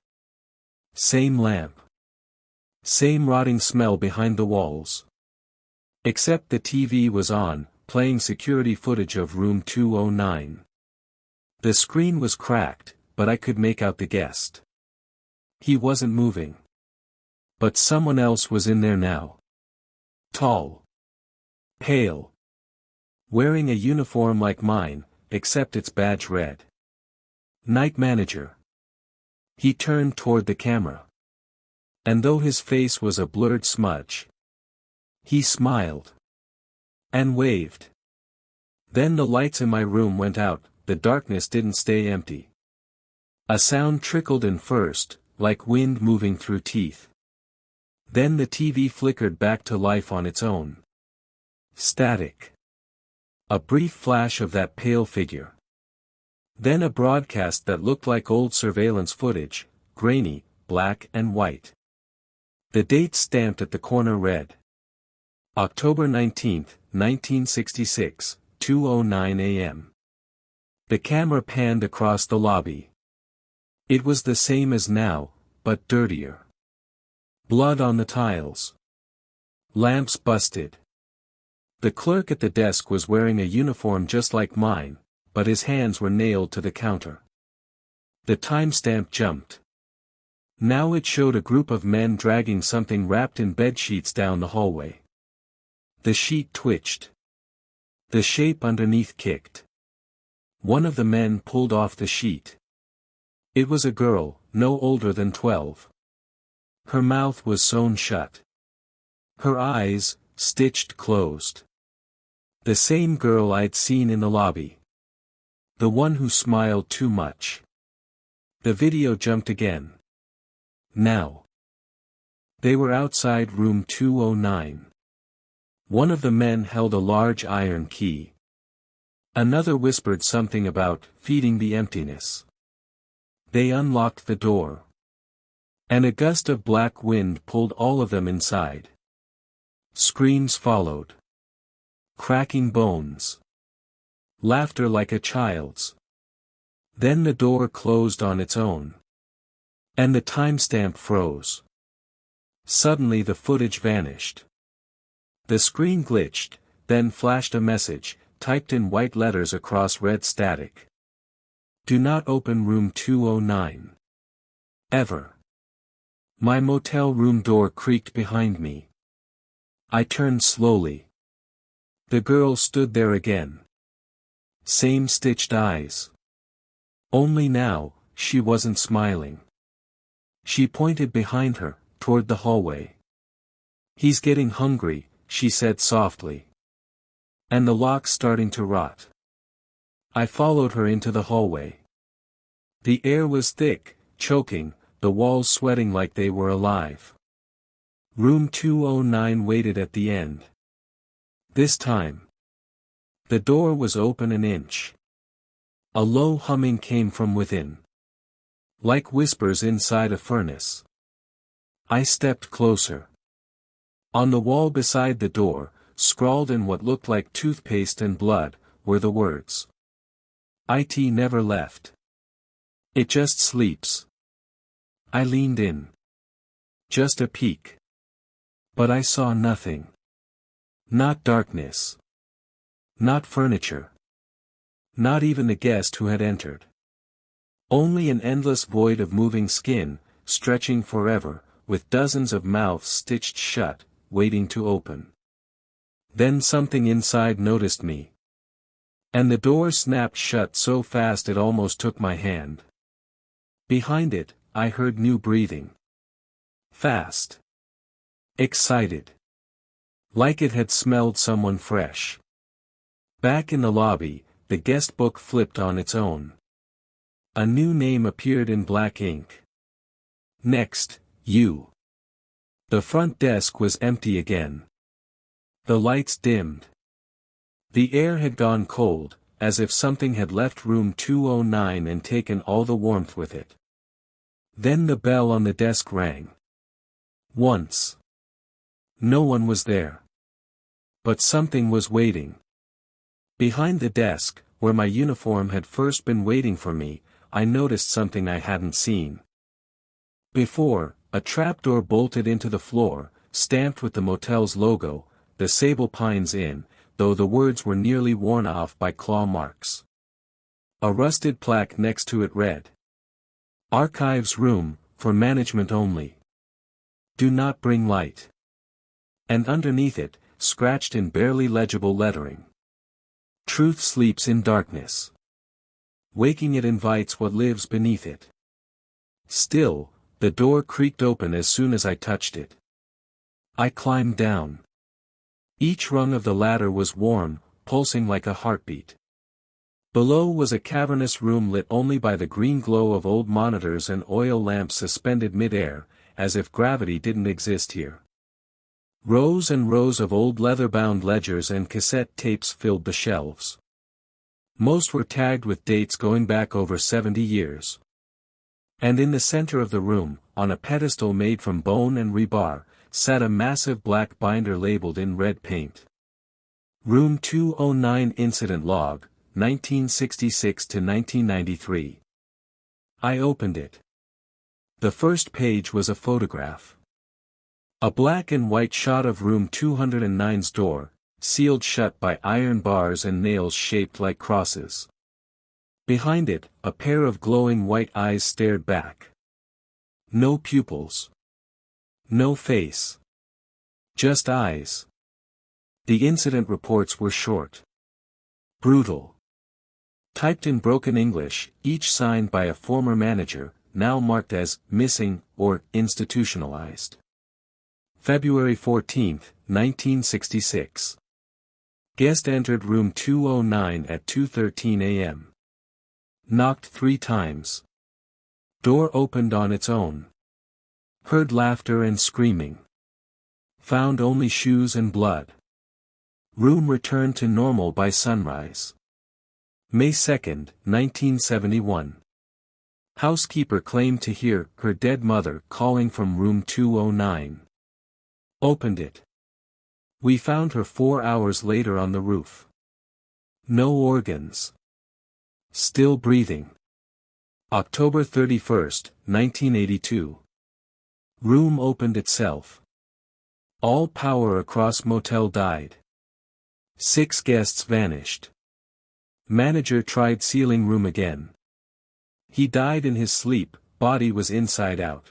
Same lamp. Same rotting smell behind the walls. Except the TV was on, playing security footage of room 209. The screen was cracked, but I could make out the guest. He wasn't moving. But someone else was in there now. Tall. Pale. Wearing a uniform like mine, except its badge red. Night manager. He turned toward the camera. And though his face was a blurred smudge, he smiled. And waved. Then the lights in my room went out, the darkness didn't stay empty. A sound trickled in first, like wind moving through teeth. Then the TV flickered back to life on its own. Static. A brief flash of that pale figure. Then a broadcast that looked like old surveillance footage, grainy, black and white. The date stamped at the corner read. October 19, 1966, 2:09 a.m. The camera panned across the lobby. It was the same as now, but dirtier. Blood on the tiles. Lamps busted. The clerk at the desk was wearing a uniform just like mine, but his hands were nailed to the counter. The timestamp jumped. Now it showed a group of men dragging something wrapped in bedsheets down the hallway. The sheet twitched. The shape underneath kicked. One of the men pulled off the sheet. It was a girl, no older than 12. Her mouth was sewn shut. Her eyes, stitched closed. The same girl I'd seen in the lobby. The one who smiled too much. The video jumped again. Now. They were outside room 209. One of the men held a large iron key. Another whispered something about feeding the emptiness. They unlocked the door. And a gust of black wind pulled all of them inside. Screams followed. Cracking bones. Laughter like a child's. Then the door closed on its own. And the timestamp froze. Suddenly the footage vanished. The screen glitched, then flashed a message, typed in white letters across red static. Do not open room 209. Ever. My motel room door creaked behind me. I turned slowly. The girl stood there again. Same stitched eyes. Only now, she wasn't smiling. She pointed behind her, toward the hallway. He's getting hungry, she said softly. And the lock's starting to rot. I followed her into the hallway. The air was thick, choking, the walls sweating like they were alive. Room 209 waited at the end. This time. The door was open an inch. A low humming came from within. Like whispers inside a furnace. I stepped closer. On the wall beside the door, scrawled in what looked like toothpaste and blood, were the words. "It never left. It just sleeps." I leaned in. Just a peek. But I saw nothing. Not darkness. Not furniture. Not even the guest who had entered. Only an endless void of moving skin, stretching forever, with dozens of mouths stitched shut, waiting to open. Then something inside noticed me. And the door snapped shut so fast it almost took my hand. Behind it, I heard new breathing. Fast. Excited. Like it had smelled someone fresh. Back in the lobby, the guest book flipped on its own. A new name appeared in black ink. Next, you. The front desk was empty again. The lights dimmed. The air had gone cold, as if something had left room 209 and taken all the warmth with it. Then the bell on the desk rang. Once. No one was there. But something was waiting. Behind the desk, where my uniform had first been waiting for me, I noticed something I hadn't seen before. A trapdoor bolted into the floor, stamped with the motel's logo, the Sable Pines Inn, though the words were nearly worn off by claw marks. A rusted plaque next to it read, "Archives Room, for management only. Do not bring light." And underneath it, scratched in barely legible lettering, "Truth sleeps in darkness. Waking it invites what lives beneath it." Still, the door creaked open as soon as I touched it. I climbed down. Each rung of the ladder was warm, pulsing like a heartbeat. Below was a cavernous room lit only by the green glow of old monitors and oil lamps suspended mid-air, as if gravity didn't exist here. Rows and rows of old leather-bound ledgers and cassette tapes filled the shelves. Most were tagged with dates going back over 70 years. And in the center of the room, on a pedestal made from bone and rebar, sat a massive black binder labeled in red paint. Room 209 Incident Log, 1966 to 1993. I opened it. The first page was a photograph. A black and white shot of room 209's door, sealed shut by iron bars and nails shaped like crosses. Behind it, a pair of glowing white eyes stared back. No pupils. No face. Just eyes. The incident reports were short. Brutal. Typed in broken English, each signed by a former manager, now marked as missing or institutionalized. February 14, 1966. Guest entered room 209 at 2:13 a.m. Knocked 3 times. Door opened on its own. Heard laughter and screaming. Found only shoes and blood. Room returned to normal by sunrise. May 2, 1971. Housekeeper claimed to hear her dead mother calling from room 209. Opened it. We found her 4 hours later on the roof. No organs. Still breathing. October 31, 1982. Room opened itself. All power across motel died. 6 guests vanished. Manager tried sealing room again. He died in his sleep, body was inside out.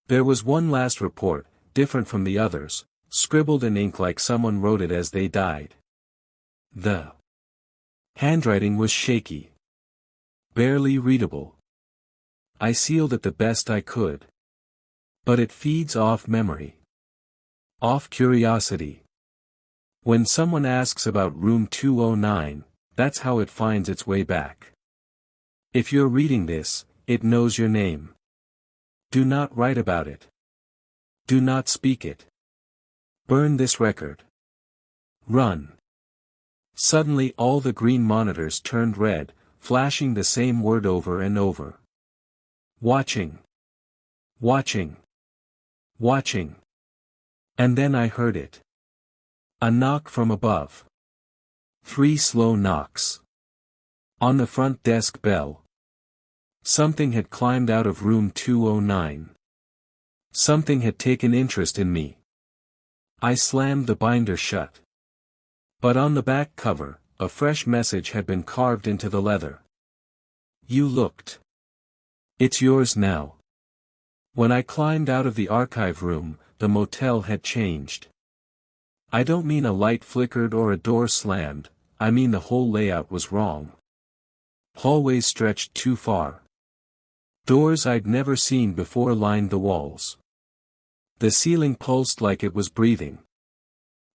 There was one last report, different from the others, scribbled in ink like someone wrote it as they died. The handwriting was shaky. Barely readable. I sealed it the best I could. But it feeds off memory. Off curiosity. When someone asks about room 209, that's how it finds its way back. If you're reading this, it knows your name. Do not write about it. Do not speak it. Burn this record. Run. Suddenly all the green monitors turned red, flashing the same word over and over. Watching. Watching. Watching. And then I heard it. A knock from above. 3 slow knocks. On the front desk bell. Something had climbed out of room 209. Something had taken interest in me. I slammed the binder shut. But on the back cover, a fresh message had been carved into the leather. You looked. It's yours now. When I climbed out of the archive room, the motel had changed. I don't mean a light flickered or a door slammed, I mean the whole layout was wrong. Hallways stretched too far. Doors I'd never seen before lined the walls. The ceiling pulsed like it was breathing.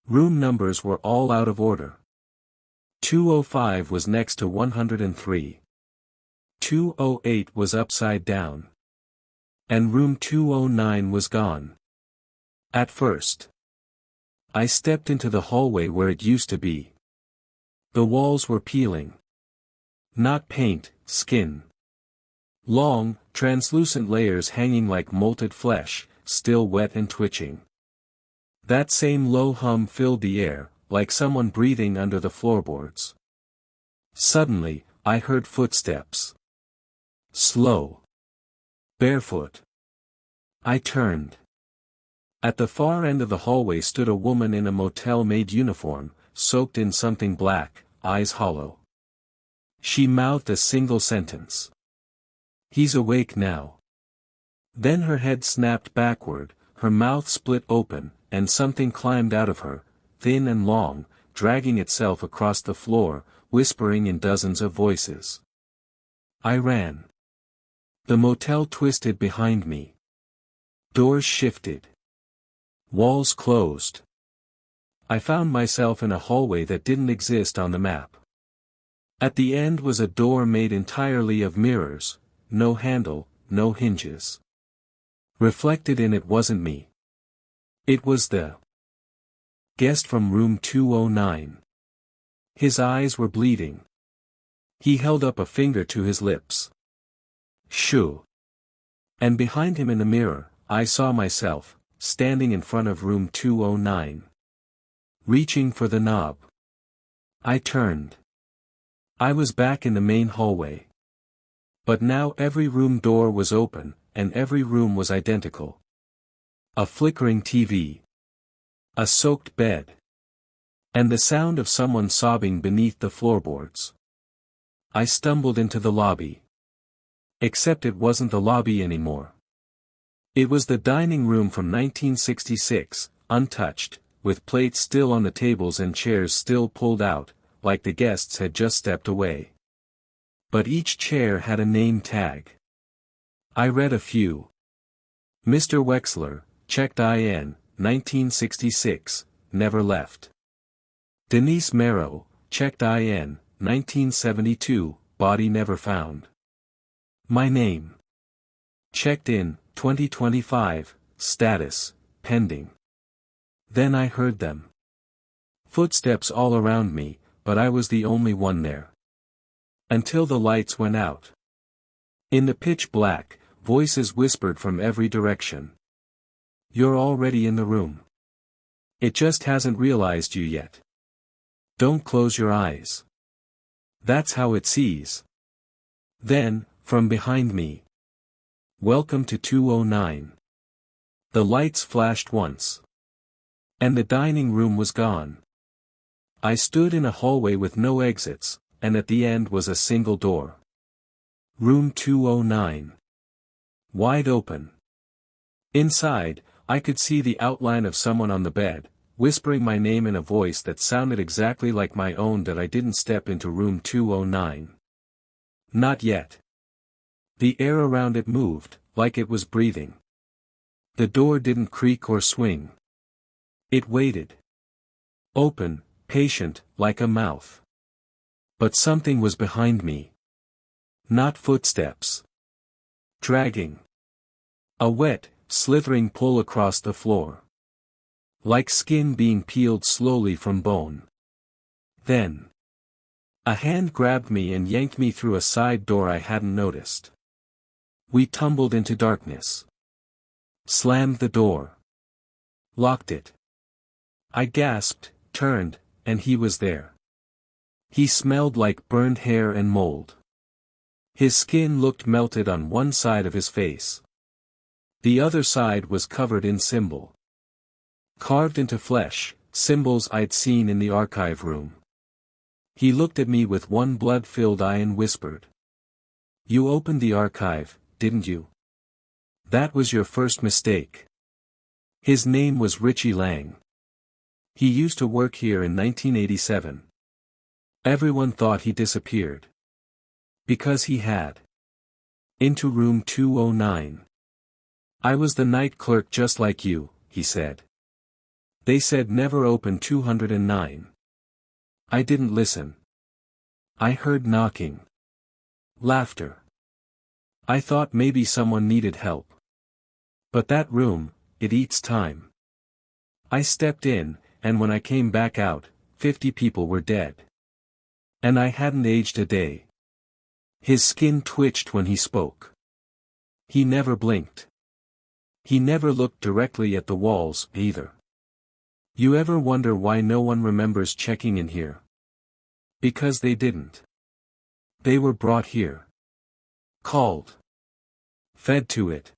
Room numbers were all out of order. 205 was next to 103. 208 was upside down. And room 209 was gone. At first. I stepped into the hallway where it used to be. The walls were peeling. Not paint, skin. Long, translucent layers hanging like molted flesh, still wet and twitching. That same low hum filled the air, like someone breathing under the floorboards. Suddenly, I heard footsteps. Slow. Barefoot. I turned. At the far end of the hallway stood a woman in a motel-made uniform, soaked in something black, eyes hollow. She mouthed a single sentence. "He's awake now." Then her head snapped backward, her mouth split open, and something climbed out of her, thin and long, dragging itself across the floor, whispering in dozens of voices. I ran. The motel twisted behind me. Doors shifted. Walls closed. I found myself in a hallway that didn't exist on the map. At the end was a door made entirely of mirrors, no handle, no hinges. Reflected in it wasn't me. It was the guest from room 209. His eyes were bleeding. He held up a finger to his lips. Shoo. And behind him in the mirror, I saw myself, standing in front of room 209. Reaching for the knob. I turned. I was back in the main hallway. But now every room door was open, and every room was identical. A flickering TV. A soaked bed. And the sound of someone sobbing beneath the floorboards. I stumbled into the lobby. Except it wasn't the lobby anymore. It was the dining room from 1966, untouched, with plates still on the tables and chairs still pulled out, like the guests had just stepped away. But each chair had a name tag. I read a few. Mr. Wexler, checked IN, 1966, never left. Denise Marrow, checked IN, 1972, body never found. My name. Checked in, 2025, status, pending. Then I heard them. Footsteps all around me, but I was the only one there. Until the lights went out. In the pitch black, voices whispered from every direction. You're already in the room. It just hasn't realized you yet. Don't close your eyes. That's how it sees. Then, from behind me. Welcome to 209. The lights flashed once. And the dining room was gone. I stood in a hallway with no exits, and at the end was a single door. Room 209. Wide open. Inside, I could see the outline of someone on the bed, whispering my name in a voice that sounded exactly like my own. That I didn't step into room 209. Not yet. The air around it moved, like it was breathing. The door didn't creak or swing. It waited. Open, patient, like a mouth. But something was behind me. Not footsteps. Dragging. A wet, slithering pull across the floor. Like skin being peeled slowly from bone. Then. A hand grabbed me and yanked me through a side door I hadn't noticed. We tumbled into darkness. Slammed the door. Locked it. I gasped, turned, and he was there. He smelled like burned hair and mold. His skin looked melted on one side of his face. The other side was covered in symbol. Carved into flesh, symbols I'd seen in the archive room. He looked at me with one blood-filled eye and whispered. You opened the archive, didn't you? That was your first mistake. His name was Richie Lang. He used to work here in 1987. Everyone thought he disappeared. Because he had. Into room 209. I was the night clerk just like you, he said. They said never open 209. I didn't listen. I heard knocking. Laughter. I thought maybe someone needed help. But that room, it eats time. I stepped in, and when I came back out, 50 people were dead. And I hadn't aged a day. His skin twitched when he spoke. He never blinked. He never looked directly at the walls, either. You ever wonder why no one remembers checking in here? Because they didn't. They were brought here. Called. Fed to it.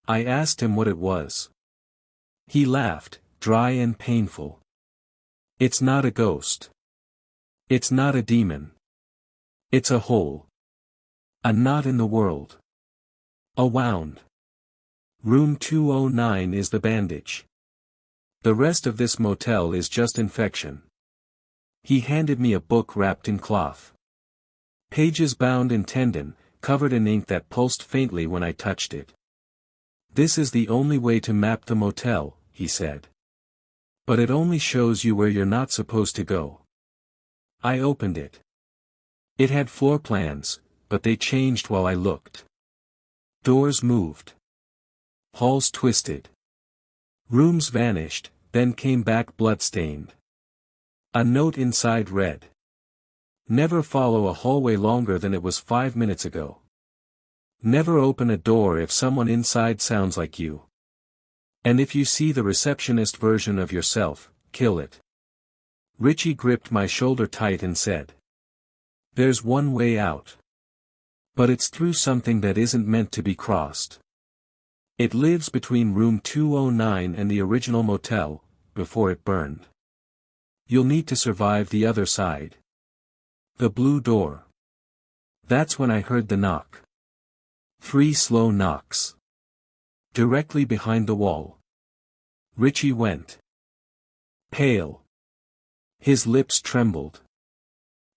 I asked him what it was. He laughed, dry and painful. It's not a ghost. It's not a demon. It's a hole. A knot in the world. A wound. Room 209 is the bandage. The rest of this motel is just infection. He handed me a book wrapped in cloth. Pages bound in tendon, covered in ink that pulsed faintly when I touched it. This is the only way to map the motel, he said. But it only shows you where you're not supposed to go. I opened it. It had floor plans, but they changed while I looked. Doors moved. Halls twisted. Rooms vanished, then came back blood-stained. A note inside read: "Never follow a hallway longer than it was 5 minutes ago. Never open a door if someone inside sounds like you. And if you see the receptionist version of yourself, kill it." Richie gripped my shoulder tight and said, "There's one way out. But it's through something that isn't meant to be crossed. It lives between room 209 and the original motel, before it burned. You'll need to survive the other side. The blue door." That's when I heard the knock. 3 slow knocks. Directly behind the wall. Richie went pale. His lips trembled.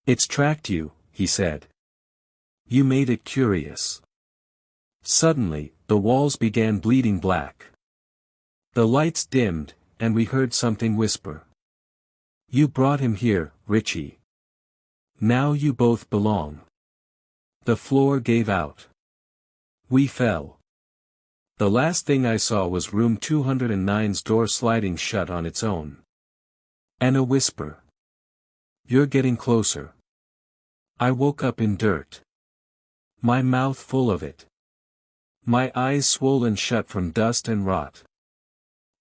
"It's tracked you," he said. "You made it curious." Suddenly, the walls began bleeding black. The lights dimmed, and we heard something whisper. "You brought him here, Richie. Now you both belong." The floor gave out. We fell. The last thing I saw was room 209's door sliding shut on its own. And a whisper. "You're getting closer." I woke up in dirt. My mouth full of it. My eyes swollen shut from dust and rot.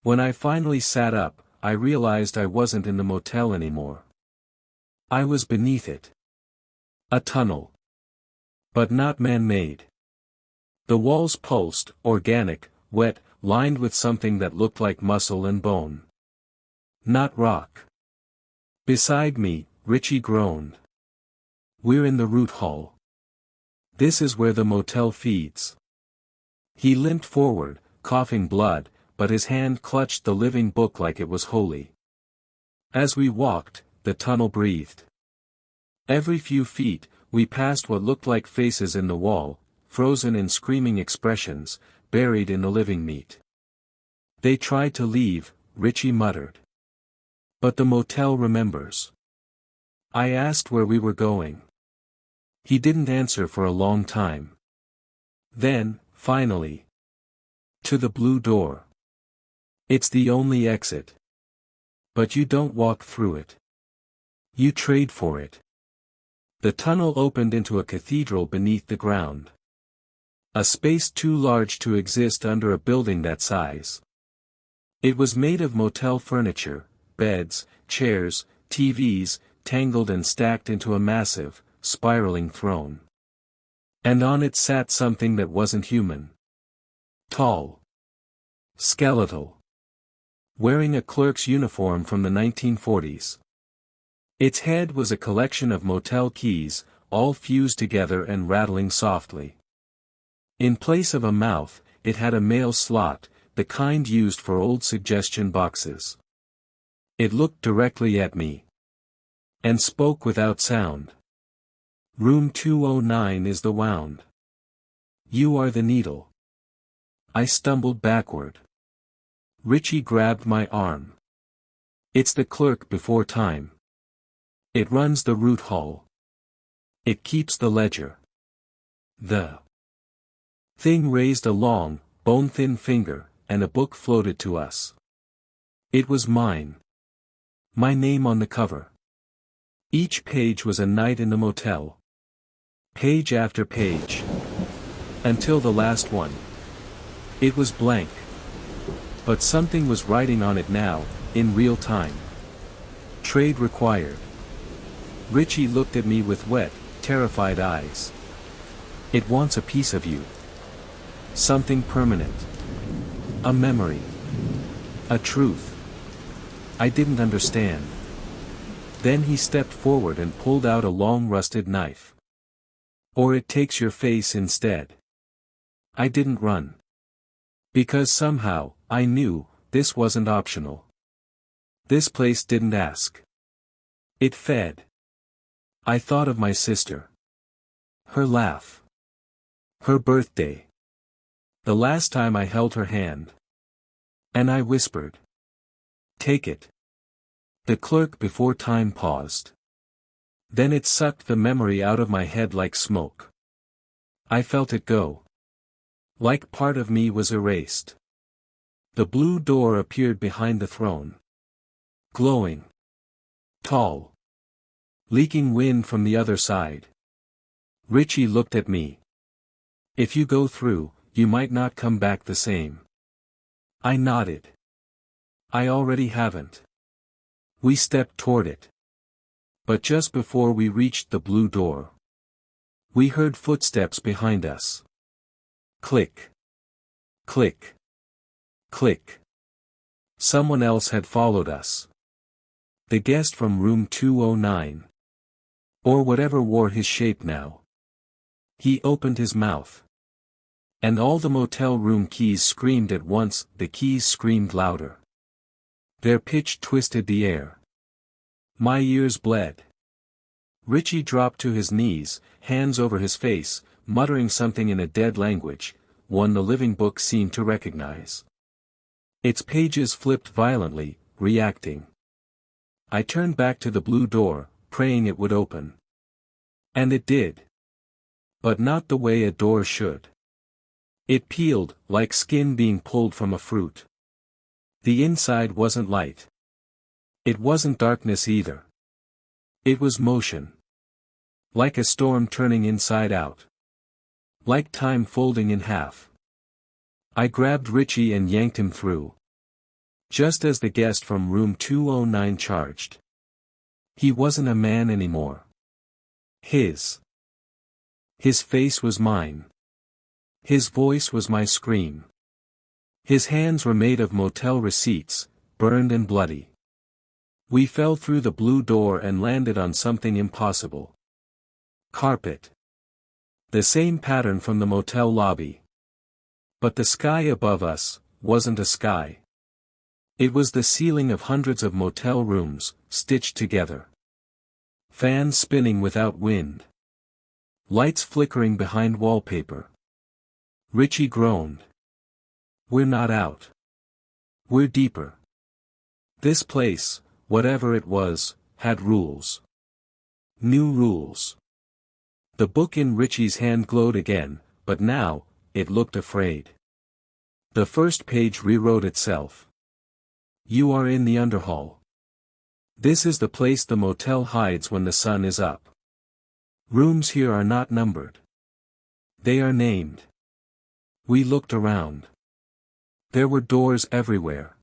When I finally sat up, I realized I wasn't in the motel anymore. I was beneath it. A tunnel. But not man-made. The walls pulsed, organic, wet, lined with something that looked like muscle and bone. Not rock. Beside me, Richie groaned. "We're in the root hall. This is where the motel feeds." He limped forward, coughing blood, but his hand clutched the living book like it was holy. As we walked, the tunnel breathed. Every few feet, we passed what looked like faces in the wall, frozen in screaming expressions, buried in the living meat. "They tried to leave," Richie muttered. "But the motel remembers." I asked where we were going. He didn't answer for a long time. Then, finally, "To the blue door. It's the only exit. But you don't walk through it. You trade for it." The tunnel opened into a cathedral beneath the ground. A space too large to exist under a building that size. It was made of motel furniture, beds, chairs, TVs, tangled and stacked into a massive, spiraling throne. And on it sat something that wasn't human. Tall. Skeletal. Wearing a clerk's uniform from the 1940s. Its head was a collection of motel keys, all fused together and rattling softly. In place of a mouth, it had a mail slot, the kind used for old suggestion boxes. It looked directly at me. And spoke without sound. "Room 209 is the wound. You are the needle." I stumbled backward. Richie grabbed my arm. "It's the clerk before time. It runs the root hall. It keeps the ledger." The thing raised a long, bone-thin finger, and a book floated to us. It was mine. My name on the cover. Each page was a night in the motel. Page after page. Until the last one. It was blank. But something was writing on it now, in real time. "Trade required." Richie looked at me with wet, terrified eyes. "It wants a piece of you. Something permanent. A memory. A truth." I didn't understand. Then he stepped forward and pulled out a long rusted knife. Or it takes your face instead. I didn't run. Because somehow, I knew, this wasn't optional. This place didn't ask. It fed. I thought of my sister. Her laugh. Her birthday. The last time I held her hand. And I whispered. Take it. The clerk before time paused. Then it sucked the memory out of my head like smoke. I felt it go. Like part of me was erased. The blue door appeared behind the throne. Glowing. Tall. Leaking wind from the other side. Richie looked at me. If you go through, you might not come back the same. I nodded. I already haven't. We stepped toward it. But just before we reached the blue door, we heard footsteps behind us. Click. Click. Click. Someone else had followed us. The guest from room 209. Or whatever wore his shape now. He opened his mouth. And all the motel room keys screamed at once. The keys screamed louder. Their pitch twisted the air. My ears bled. Richie dropped to his knees, hands over his face, muttering something in a dead language, one the living book seemed to recognize. Its pages flipped violently, reacting. I turned back to the blue door, praying it would open. And it did. But not the way a door should. It peeled, like skin being pulled from a fruit. The inside wasn't light. It wasn't darkness either. It was motion. Like a storm turning inside out. Like time folding in half. I grabbed Richie and yanked him through. Just as the guest from room 209 charged. He wasn't a man anymore. His face was mine. His voice was my scream. His hands were made of motel receipts, burned and bloody. We fell through the blue door and landed on something impossible. Carpet. The same pattern from the motel lobby. But the sky above us wasn't a sky. It was the ceiling of hundreds of motel rooms, stitched together. Fans spinning without wind. Lights flickering behind wallpaper. Richie groaned. We're not out. We're deeper. This place, whatever it was, had rules. New rules. The book in Richie's hand glowed again, but now, it looked afraid. The first page rewrote itself. You are in the underhall. This is the place the motel hides when the sun is up. Rooms here are not numbered. They are named. We looked around. There were doors everywhere.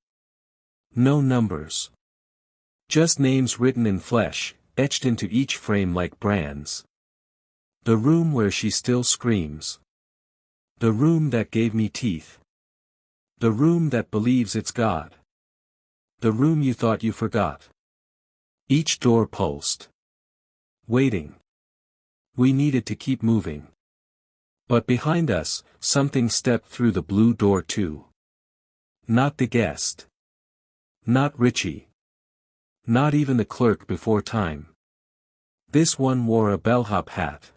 No numbers. Just names written in flesh, etched into each frame like brands. The room where she still screams. The room that gave me teeth. The room that believes it's God. The room you thought you forgot. Each door pulsed. Waiting. We needed to keep moving. But behind us, something stepped through the blue door too. Not the guest. Not Richie. Not even the clerk before time. This one wore a bellhop hat.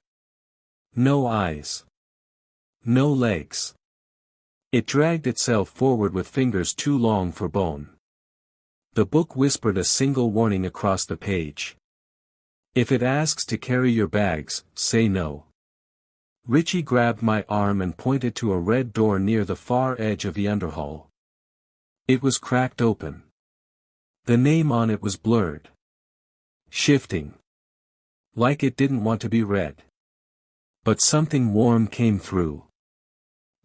No eyes. No legs. It dragged itself forward with fingers too long for bone. The book whispered a single warning across the page. If it asks to carry your bags, say no. Richie grabbed my arm and pointed to a red door near the far edge of the underhall. It was cracked open. The name on it was blurred. Shifting. Like it didn't want to be read. But something warm came through.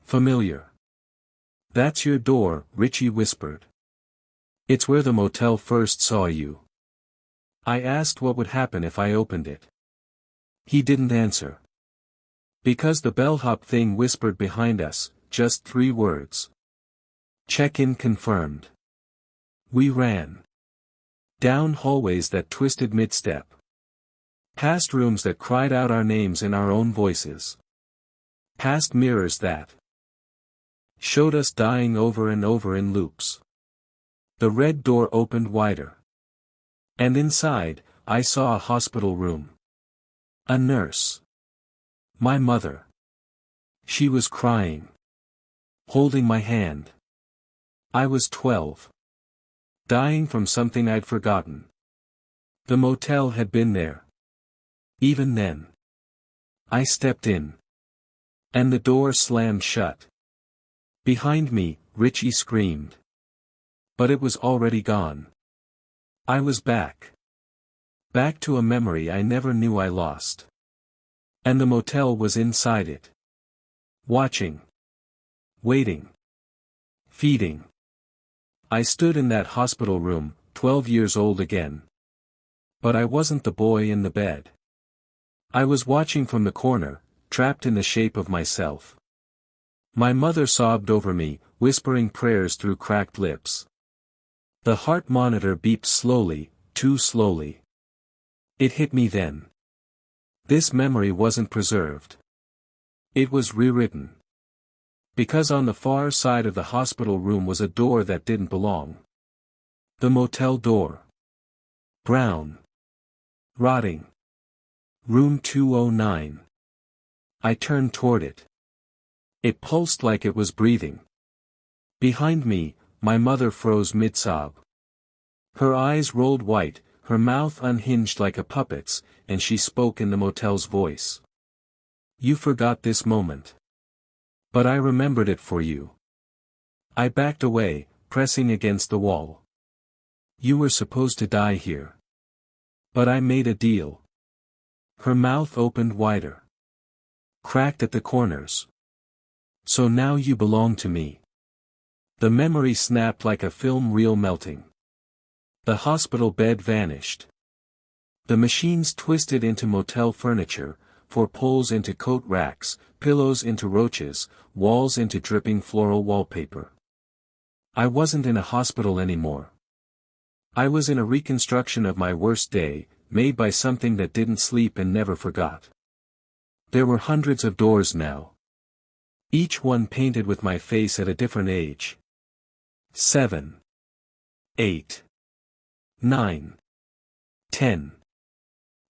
Familiar. That's your door, Richie whispered. It's where the motel first saw you. I asked what would happen if I opened it. He didn't answer. Because the bellhop thing whispered behind us, just 3 words. Check-in confirmed. We ran. Down hallways that twisted mid-step. Past rooms that cried out our names in our own voices. Past mirrors that showed us dying over and over in loops. The red door opened wider. And inside, I saw a hospital room. A nurse. My mother. She was crying. Holding my hand. I was 12. Dying from something I'd forgotten. The motel had been there. Even then. I stepped in. And the door slammed shut. Behind me, Richie screamed. But it was already gone. I was back. Back to a memory I never knew I lost. And the motel was inside it. Watching. Waiting. Feeding. I stood in that hospital room, 12 years old again. But I wasn't the boy in the bed. I was watching from the corner, trapped in the shape of myself. My mother sobbed over me, whispering prayers through cracked lips. The heart monitor beeped slowly, too slowly. It hit me then. This memory wasn't preserved. It was rewritten. Because on the far side of the hospital room was a door that didn't belong. The motel door. Brown. Rotting. Room 209. I turned toward it. It pulsed like it was breathing. Behind me, my mother froze mid-sob. Her eyes rolled white, her mouth unhinged like a puppet's, and she spoke in the motel's voice. You forgot this moment. But I remembered it for you. I backed away, pressing against the wall. You were supposed to die here. But I made a deal. Her mouth opened wider. Cracked at the corners. So now you belong to me. The memory snapped like a film reel melting. The hospital bed vanished. The machines twisted into motel furniture, for poles into coat racks, pillows into roaches, walls into dripping floral wallpaper. I wasn't in a hospital anymore. I was in a reconstruction of my worst day, made by something that didn't sleep and never forgot. There were hundreds of doors now. Each one painted with my face at a different age. 7. 8. 9. 10.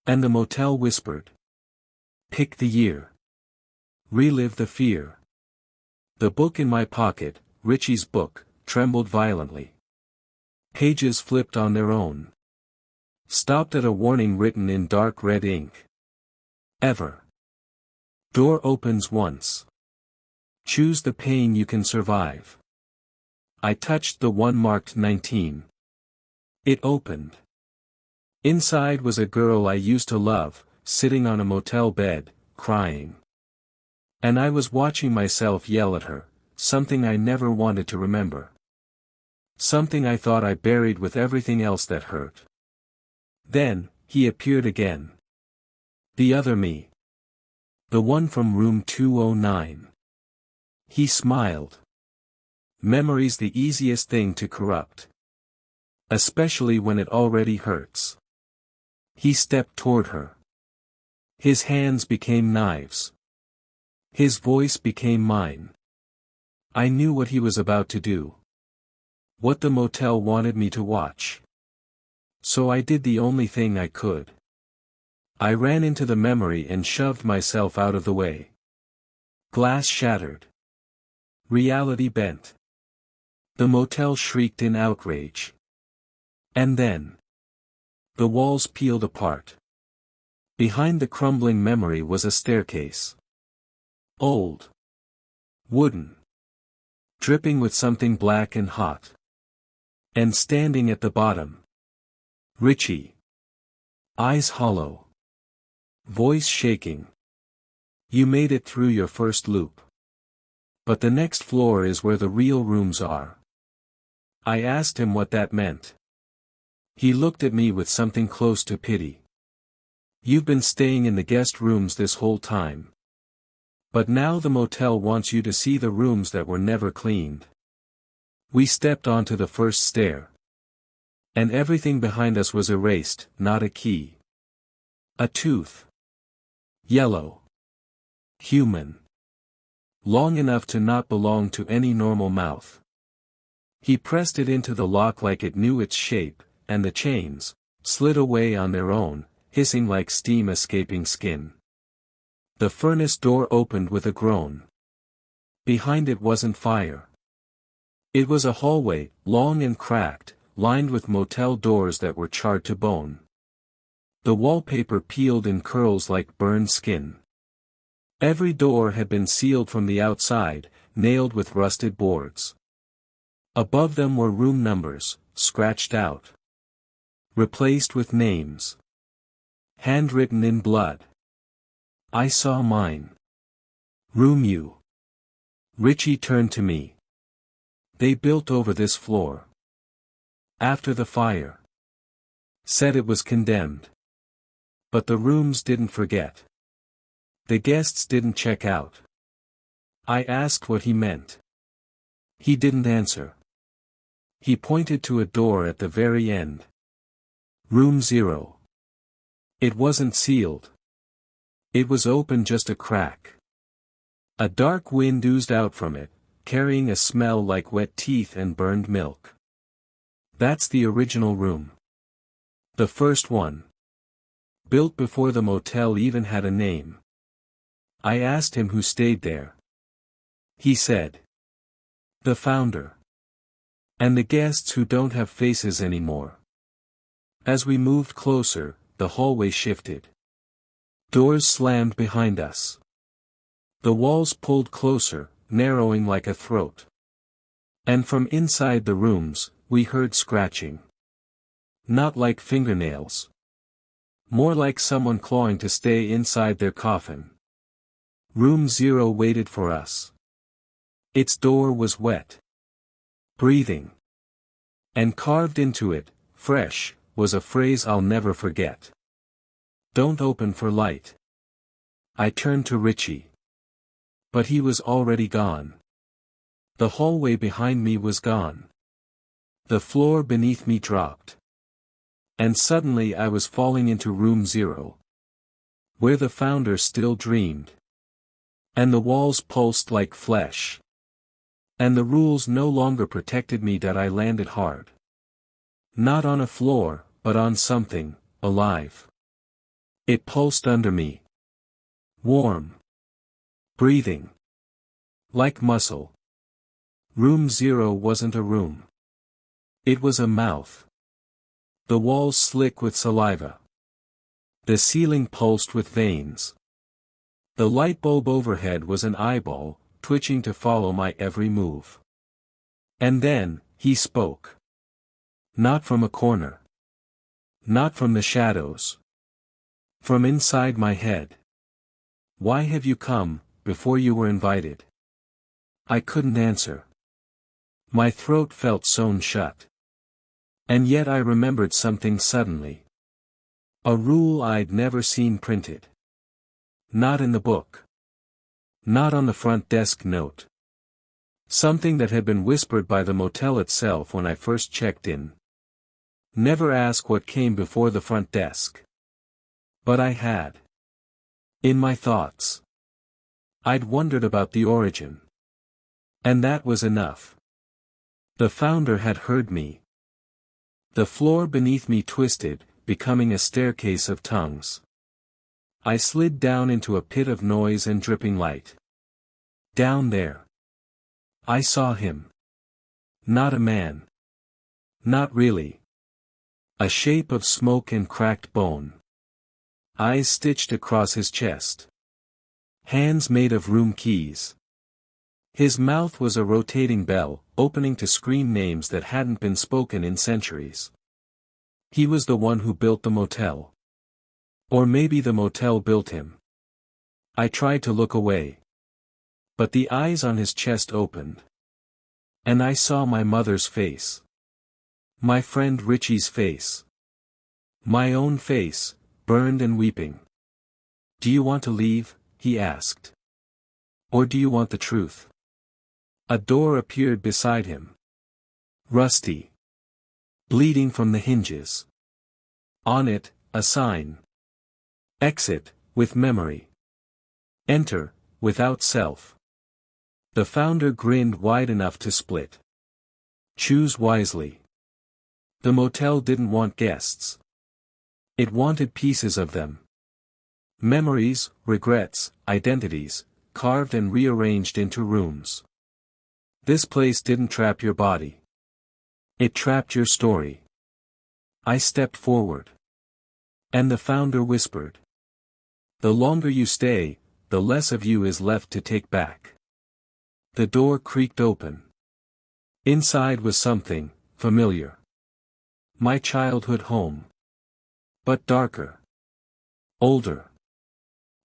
And the motel whispered. Pick the year. Relive the fear. The book in my pocket, Richie's book, trembled violently. Pages flipped on their own. Stopped at a warning written in dark red ink. Ever. Door opens once. Choose the pain you can survive. I touched the one marked 19. It opened. Inside was a girl I used to love, sitting on a motel bed, crying. And I was watching myself yell at her, something I never wanted to remember. Something I thought I buried with everything else that hurt. Then, he appeared again. The other me. The one from room 209. He smiled. Memory's the easiest thing to corrupt. Especially when it already hurts. He stepped toward her. His hands became knives. His voice became mine. I knew what he was about to do. What the motel wanted me to watch. So I did the only thing I could. I ran into the memory and shoved myself out of the way. Glass shattered. Reality bent. The motel shrieked in outrage. And then. The walls peeled apart. Behind the crumbling memory was a staircase. Old. Wooden. Dripping with something black and hot. And standing at the bottom. Richie. Eyes hollow. Voice shaking. You made it through your first loop. But the next floor is where the real rooms are. I asked him what that meant. He looked at me with something close to pity. You've been staying in the guest rooms this whole time. But now the motel wants you to see the rooms that were never cleaned. We stepped onto the first stair. And everything behind us was erased, not a key. A tooth. Yellow. Human. Long enough to not belong to any normal mouth. He pressed it into the lock like it knew its shape, and the chains slid away on their own, hissing like steam escaping skin. The furnace door opened with a groan. Behind it wasn't fire. It was a hallway, long and cracked, lined with motel doors that were charred to bone. The wallpaper peeled in curls like burned skin. Every door had been sealed from the outside, nailed with rusted boards. Above them were room numbers, scratched out. Replaced with names. Handwritten in blood. I saw mine. Room U. Richie turned to me. They built over this floor. After the fire. Said it was condemned. But the rooms didn't forget. The guests didn't check out. I asked what he meant. He didn't answer. He pointed to a door at the very end. Room 0. It wasn't sealed. It was open, just a crack. A dark wind oozed out from it, carrying a smell like wet teeth and burned milk. That's the original room. The first one. Built before the motel even had a name. I asked him who stayed there. He said. The founder. And the guests who don't have faces anymore. As we moved closer, the hallway shifted. Doors slammed behind us. The walls pulled closer, narrowing like a throat. And from inside the rooms, we heard scratching. Not like fingernails. More like someone clawing to stay inside their coffin. Room 0 waited for us. Its door was wet. Breathing. And carved into it, fresh, was a phrase I'll never forget. Don't open for light. I turned to Richie. But he was already gone. The hallway behind me was gone. The floor beneath me dropped. And suddenly I was falling into room 0. Where the founder still dreamed. And the walls pulsed like flesh. And the rules no longer protected me. That I landed hard. Not on a floor, but on something, alive. It pulsed under me. Warm. Breathing. Like muscle. Room 0 wasn't a room. It was a mouth. The walls slick with saliva. The ceiling pulsed with veins. The light bulb overhead was an eyeball, twitching to follow my every move. And then, he spoke. Not from a corner. Not from the shadows. From inside my head. Why have you come, before you were invited? I couldn't answer. My throat felt sewn shut. And yet I remembered something suddenly. A rule I'd never seen printed. Not in the book. Not on the front desk note. Something that had been whispered by the motel itself when I first checked in. Never ask what came before the front desk. But I had. In my thoughts. I'd wondered about the origin. And that was enough. The founder had heard me. The floor beneath me twisted, becoming a staircase of tongues. I slid down into a pit of noise and dripping light. Down there. I saw him. Not a man. Not really. A shape of smoke and cracked bone. Eyes stitched across his chest. Hands made of room keys. His mouth was a rotating bell, opening to scream names that hadn't been spoken in centuries. He was the one who built the motel. Or maybe the motel built him. I tried to look away. But the eyes on his chest opened. And I saw my mother's face. My friend Richie's face. My own face, burned and weeping. Do you want to leave? He asked. Or do you want the truth? A door appeared beside him. Rusty. bleeding from the hinges. On it, a sign. Exit, with memory. Enter, without self. The founder grinned wide enough to split. Choose wisely. The motel didn't want guests. It wanted pieces of them. Memories, regrets, identities, carved and rearranged into rooms. This place didn't trap your body. It trapped your story. I stepped forward. And the founder whispered. The longer you stay, the less of you is left to take back. The door creaked open. Inside was something familiar. My childhood home. But darker. Older.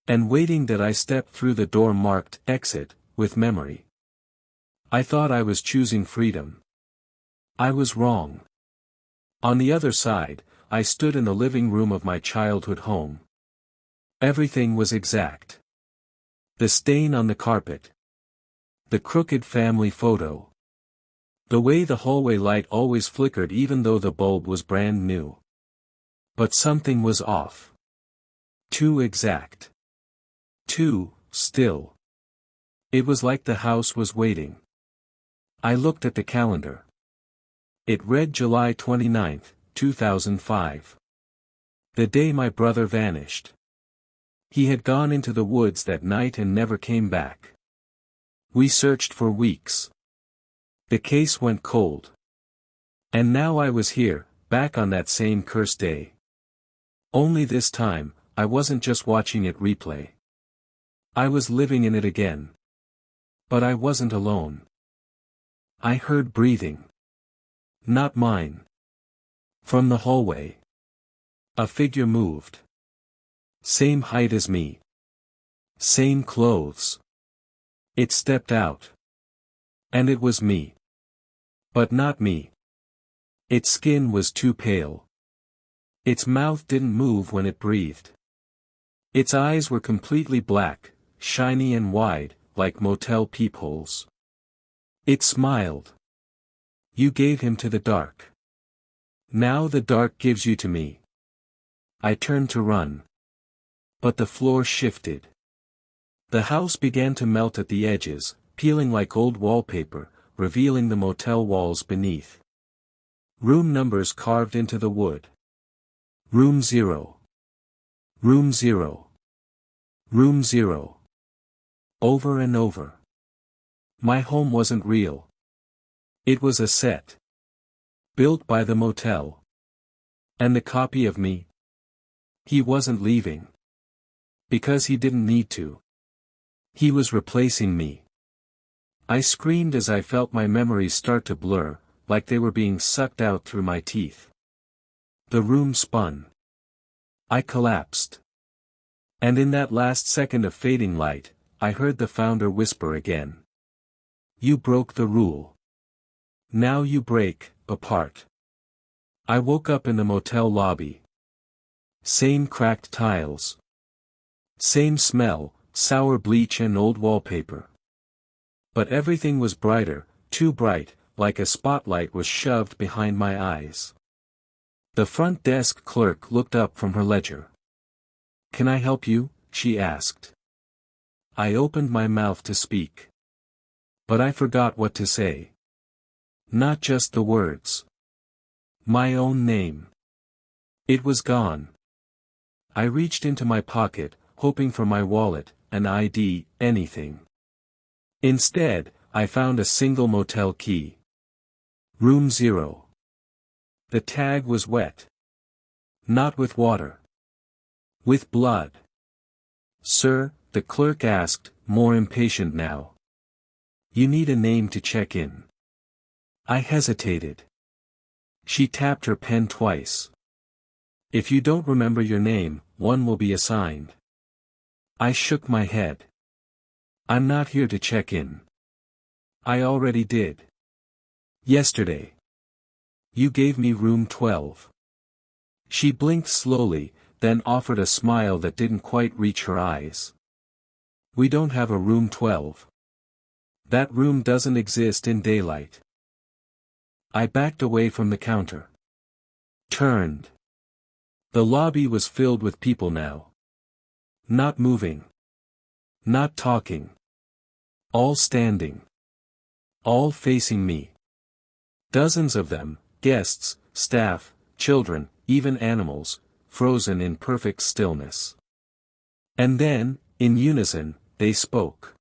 And waiting that I stepped through the door marked exit, with memory. I thought I was choosing freedom. I was wrong. On the other side, I stood in the living room of my childhood home. Everything was exact. The stain on the carpet. The crooked family photo. The way the hallway light always flickered even though the bulb was brand new. But something was off. Too exact. Too still. It was like the house was waiting. I looked at the calendar. It read July 29th, 2005. The day my brother vanished. He had gone into the woods that night and never came back. We searched for weeks. The case went cold. And now I was here, back on that same cursed day. Only this time, I wasn't just watching it replay. I was living in it again. But I wasn't alone. I heard breathing. Not mine. From the hallway. A figure moved. Same height as me. Same clothes. It stepped out. And it was me. But not me. Its skin was too pale. Its mouth didn't move when it breathed. Its eyes were completely black, shiny and wide, like motel peepholes. It smiled. You gave him to the dark. Now the dark gives you to me. I turned to run. But the floor shifted. The house began to melt at the edges, peeling like old wallpaper, revealing the motel walls beneath. Room numbers carved into the wood. Room 0. Room 0. Room 0. Over and over. My home wasn't real. It was a set. Built by the motel. And the copy of me? He wasn't leaving. Because he didn't need to. He was replacing me. I screamed as I felt my memories start to blur, like they were being sucked out through my teeth. The room spun. I collapsed. And in that last second of fading light, I heard the founder whisper again. You broke the rule. Now you break, apart. I woke up in the motel lobby. Same cracked tiles. Same smell, sour bleach and old wallpaper. But everything was brighter, too bright, like a spotlight was shoved behind my eyes. The front desk clerk looked up from her ledger. Can I help you? She asked. I opened my mouth to speak. But I forgot what to say. Not just the words. My own name. It was gone. I reached into my pocket, hoping for my wallet, an ID, anything. Instead, I found a single motel key. Room 0. The tag was wet. Not with water. With blood. Sir, the clerk asked, more impatient now. You need a name to check in. I hesitated. She tapped her pen twice. If you don't remember your name, one will be assigned. I shook my head. I'm not here to check in. I already did. Yesterday. You gave me room 12. She blinked slowly, then offered a smile that didn't quite reach her eyes. We don't have a room 12. That room doesn't exist in daylight. I backed away from the counter. Turned. The lobby was filled with people now. Not moving. Not talking. All standing. All facing me. Dozens of them, guests, staff, children, even animals, frozen in perfect stillness. And then, in unison, they spoke.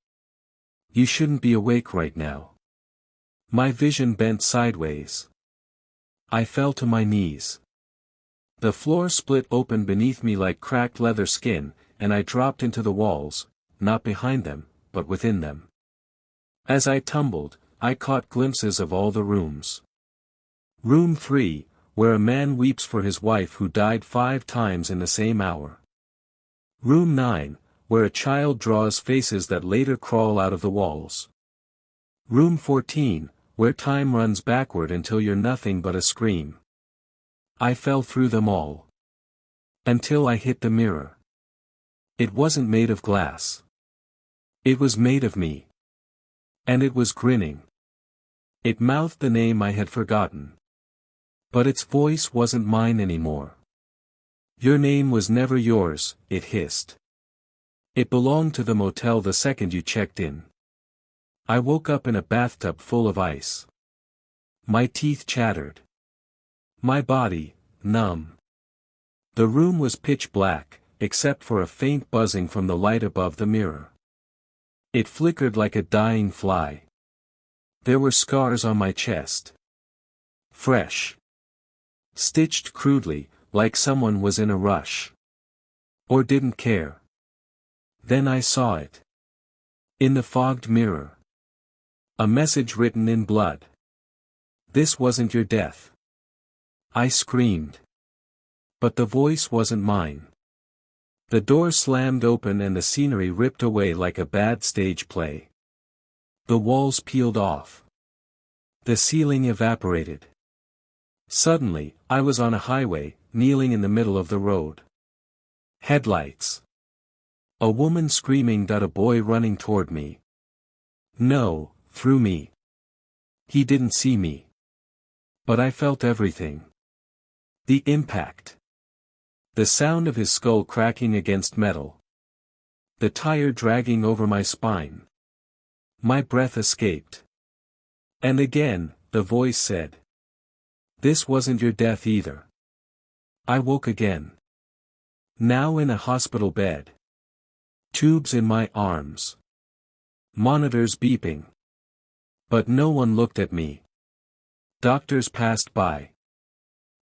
You shouldn't be awake right now. My vision bent sideways. I fell to my knees. The floor split open beneath me like cracked leather skin, and I dropped into the walls, not behind them, but within them. As I tumbled, I caught glimpses of all the rooms. Room 3, where a man weeps for his wife who died 5 times in the same hour. Room 9, where a child draws faces that later crawl out of the walls. Room 14, where time runs backward until you're nothing but a scream. I fell through them all. Until I hit the mirror. It wasn't made of glass. It was made of me. And it was grinning. It mouthed the name I had forgotten. But its voice wasn't mine anymore. Your name was never yours, it hissed. It belonged to the motel the second you checked in. I woke up in a bathtub full of ice. My teeth chattered. My body, numb. The room was pitch black, except for a faint buzzing from the light above the mirror. It flickered like a dying fly. There were scars on my chest. Fresh. Stitched crudely, like someone was in a rush. Or didn't care. Then I saw it. In the fogged mirror. A message written in blood. This wasn't your death. I screamed. But the voice wasn't mine. The door slammed open and the scenery ripped away like a bad stage play. The walls peeled off. The ceiling evaporated. Suddenly, I was on a highway, kneeling in the middle of the road. Headlights. A woman screaming at a boy running toward me. No, through me. He didn't see me. But I felt everything. The impact. The sound of his skull cracking against metal. The tire dragging over my spine. My breath escaped. And again, the voice said. This wasn't your death either. I woke again. Now in a hospital bed. Tubes in my arms. Monitors beeping. But no one looked at me. Doctors passed by.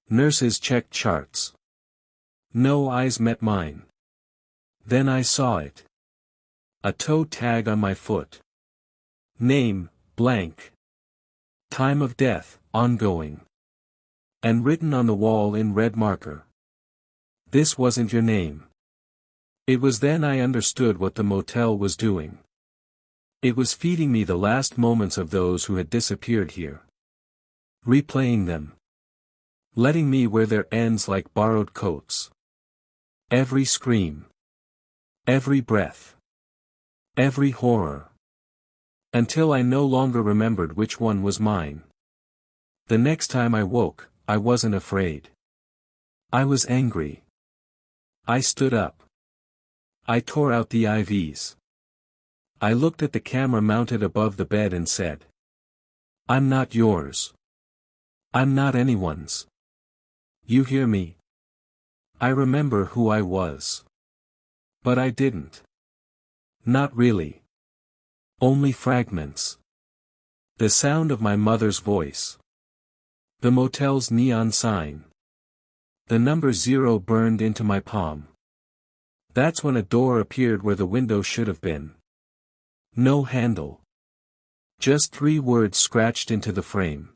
Nurses checked charts. No eyes met mine. Then I saw it. A toe tag on my foot. Name, blank. Time of death, ongoing. And written on the wall in red marker. This wasn't your name. It was then I understood what the motel was doing. It was feeding me the last moments of those who had disappeared here. Replaying them. Letting me wear their ends like borrowed coats. Every scream. Every breath. Every horror. Until I no longer remembered which one was mine. The next time I woke, I wasn't afraid. I was angry. I stood up. I tore out the IVs. I looked at the camera mounted above the bed and said. I'm not yours. I'm not anyone's. You hear me? I remember who I was. But I didn't. Not really. Only fragments. The sound of my mother's voice. The motel's neon sign. The number 0 burned into my palm. That's when a door appeared where the window should have been. No handle. Just 3 words scratched into the frame.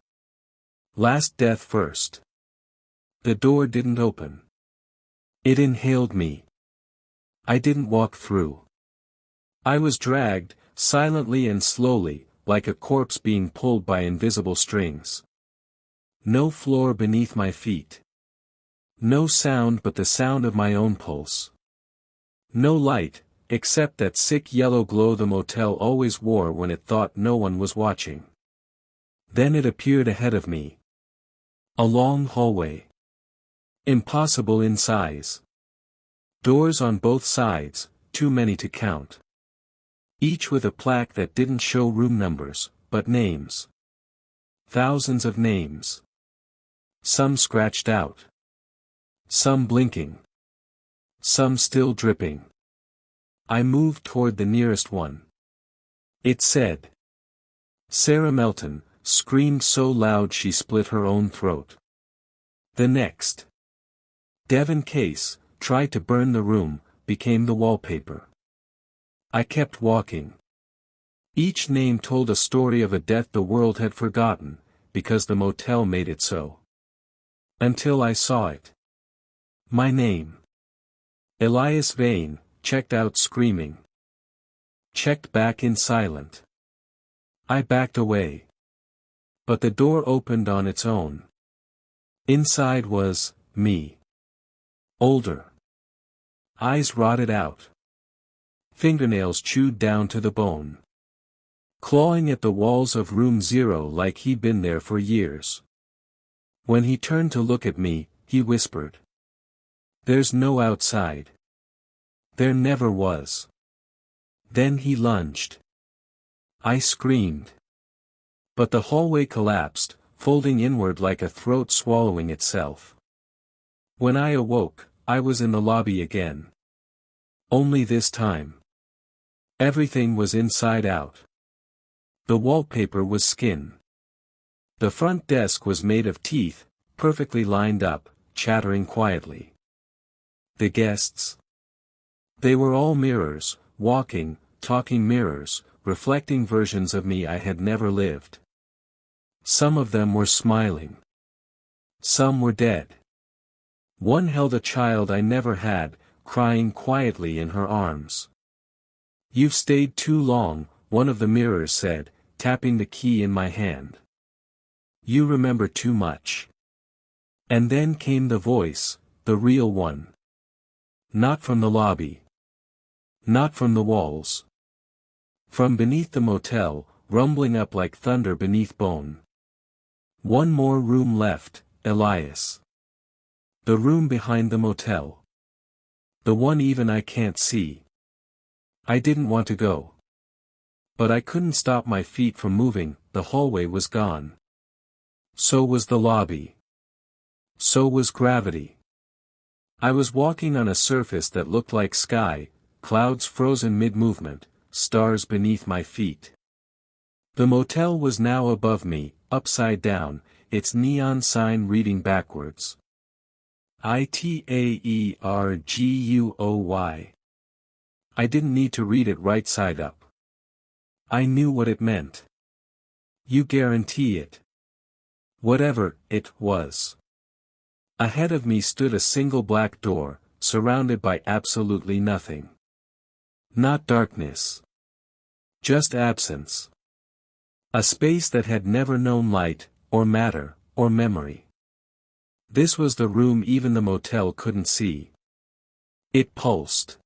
Last death first. The door didn't open. It inhaled me. I didn't walk through. I was dragged, silently and slowly, like a corpse being pulled by invisible strings. No floor beneath my feet. No sound but the sound of my own pulse. No light, except that sick yellow glow the motel always wore when it thought no one was watching. Then it appeared ahead of me. A long hallway. Impossible in size. Doors on both sides, too many to count. Each with a plaque that didn't show room numbers, but names. Thousands of names. Some scratched out. Some blinking. Some still dripping. I moved toward the nearest one. It said. Sarah Melton, screamed so loud she split her own throat. The next. Devon Case, tried to burn the room, became the wallpaper. I kept walking. Each name told a story of a death the world had forgotten, because the motel made it so. Until I saw it. My name. Elias Vane, checked out screaming. Checked back in silent. I backed away. But the door opened on its own. Inside was, me. Older. Eyes rotted out. Fingernails chewed down to the bone. Clawing at the walls of room 0 like he'd been there for years. When he turned to look at me, he whispered. There's no outside. There never was. Then he lunged. I screamed. But the hallway collapsed, folding inward like a throat swallowing itself. When I awoke, I was in the lobby again. Only this time. Everything was inside out. The wallpaper was skin. The front desk was made of teeth, perfectly lined up, chattering quietly. The guests. They were all mirrors, walking, talking mirrors, reflecting versions of me I had never lived. Some of them were smiling. Some were dead. One held a child I never had, crying quietly in her arms. You've stayed too long, one of the mirrors said, tapping the key in my hand. You remember too much. And then came the voice, the real one. Not from the lobby. Not from the walls. From beneath the motel, rumbling up like thunder beneath bone. One more room left, Elias. The room behind the motel. The one even I can't see. I didn't want to go. But I couldn't stop my feet from moving, the hallway was gone. So was the lobby. So was gravity. I was walking on a surface that looked like sky, clouds frozen mid-movement, stars beneath my feet. The motel was now above me, upside down, its neon sign reading backwards. Itaerguoy. I didn't need to read it right side up. I knew what it meant. You guarantee it. Whatever it was. Ahead of me stood a single black door, surrounded by absolutely nothing. Not darkness. Just absence. A space that had never known light, or matter, or memory. This was the room even the motel couldn't see. It pulsed.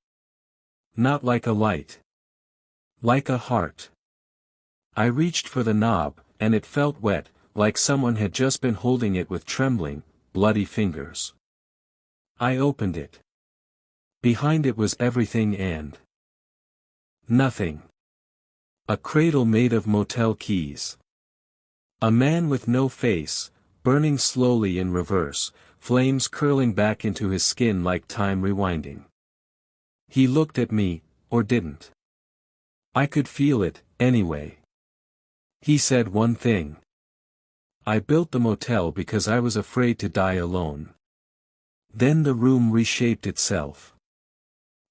Not like a light. Like a heart. I reached for the knob, and it felt wet, like someone had just been holding it with trembling, bloody fingers. I opened it. Behind it was everything and nothing. A cradle made of motel keys. A man with no face, burning slowly in reverse, flames curling back into his skin like time rewinding. He looked at me, or didn't. I could feel it, anyway. He said one thing. I built the motel because I was afraid to die alone. Then the room reshaped itself.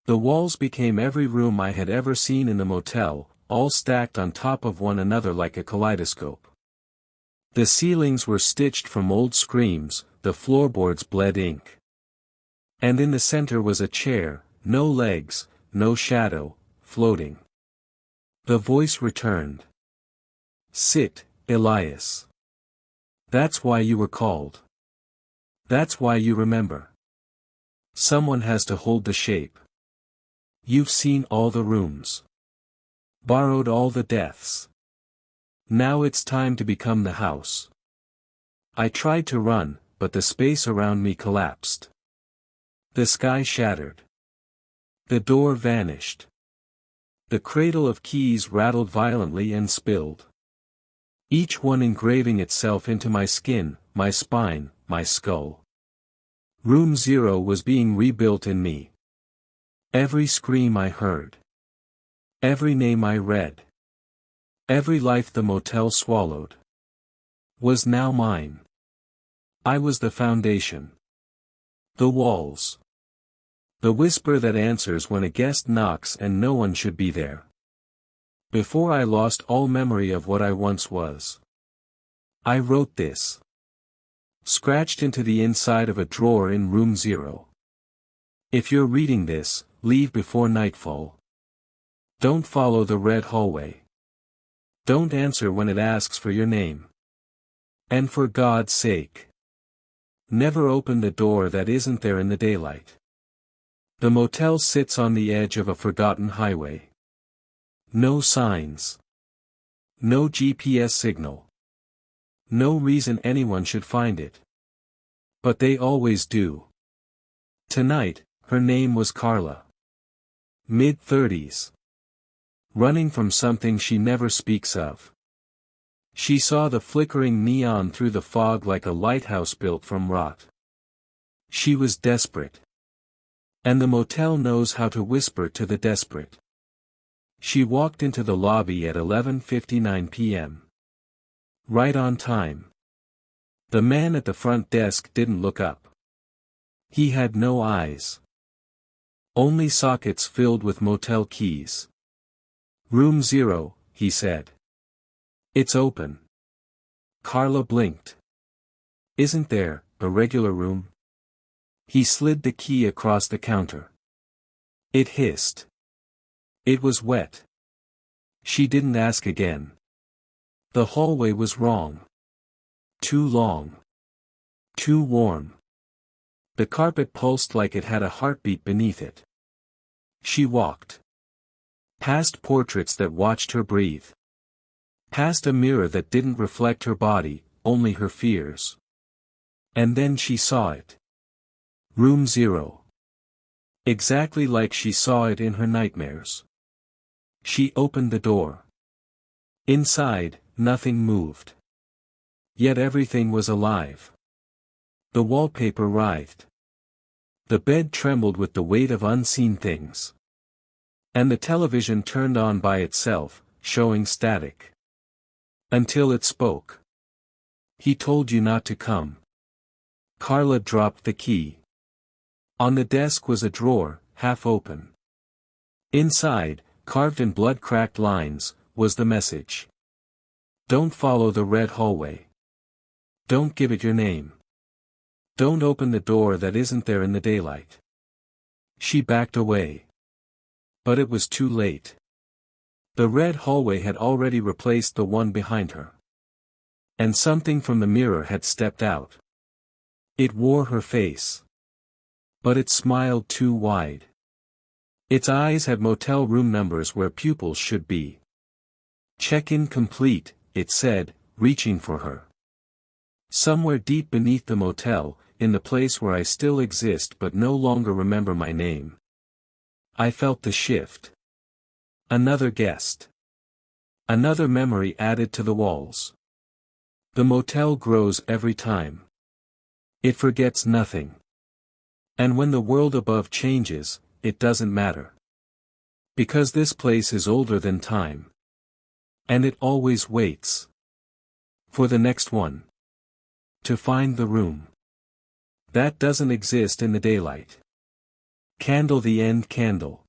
The walls became every room I had ever seen in the motel, all stacked on top of one another like a kaleidoscope. The ceilings were stitched from old screams, the floorboards bled ink. And in the center was a chair, no legs, no shadow, floating. The voice returned. Sit, Elias. That's why you were called. That's why you remember. Someone has to hold the shape. You've seen all the rooms. Borrowed all the deaths. Now it's time to become the house. I tried to run, but the space around me collapsed. The sky shattered. The door vanished. The cradle of keys rattled violently and spilled. Each one engraving itself into my skin, my spine, my skull. Room 0 was being rebuilt in me. Every scream I heard. Every name I read. Every life the motel swallowed. Was now mine. I was the foundation. The walls. The whisper that answers when a guest knocks and no one should be there. Before I lost all memory of what I once was. I wrote this. Scratched into the inside of a drawer in room 0. If you're reading this, leave before nightfall. Don't follow the red hallway. Don't answer when it asks for your name. And for God's sake, never open the door that isn't there in the daylight. The motel sits on the edge of a forgotten highway. No signs. No GPS signal. No reason anyone should find it. But they always do. Tonight, her name was Carla. Mid-30s. Running from something she never speaks of. She saw the flickering neon through the fog like a lighthouse built from rot. She was desperate. And the motel knows how to whisper to the desperate. She walked into the lobby at 11:59 p.m. Right on time. The man at the front desk didn't look up. He had no eyes. Only sockets filled with motel keys. Room 0, he said. It's open. Carla blinked. Isn't there a regular room? He slid the key across the counter. It hissed. It was wet. She didn't ask again. The hallway was wrong. Too long. Too warm. The carpet pulsed like it had a heartbeat beneath it. She walked. Past portraits that watched her breathe. Past a mirror that didn't reflect her body, only her fears. And then she saw it. Room 0. Exactly like she saw it in her nightmares. She opened the door. Inside, nothing moved. Yet everything was alive. The wallpaper writhed. The bed trembled with the weight of unseen things. And the television turned on by itself, showing static. Until it spoke. He told you not to come. Carla dropped the key. On the desk was a drawer, half open. Inside, carved in blood-cracked lines, was the message. Don't follow the red hallway. Don't give it your name. Don't open the door that isn't there in the daylight. She backed away. But it was too late. The red hallway had already replaced the one behind her. And something from the mirror had stepped out. It wore her face. But it smiled too wide. Its eyes had motel room numbers where pupils should be. Check-in complete, it said, reaching for her. Somewhere deep beneath the motel, in the place where I still exist but no longer remember my name. I felt the shift. Another guest. Another memory added to the walls. The motel grows every time. It forgets nothing. And when the world above changes, it doesn't matter. Because this place is older than time. And it always waits. For the next one. To find the room. That doesn't exist in the daylight. Candle the end candle.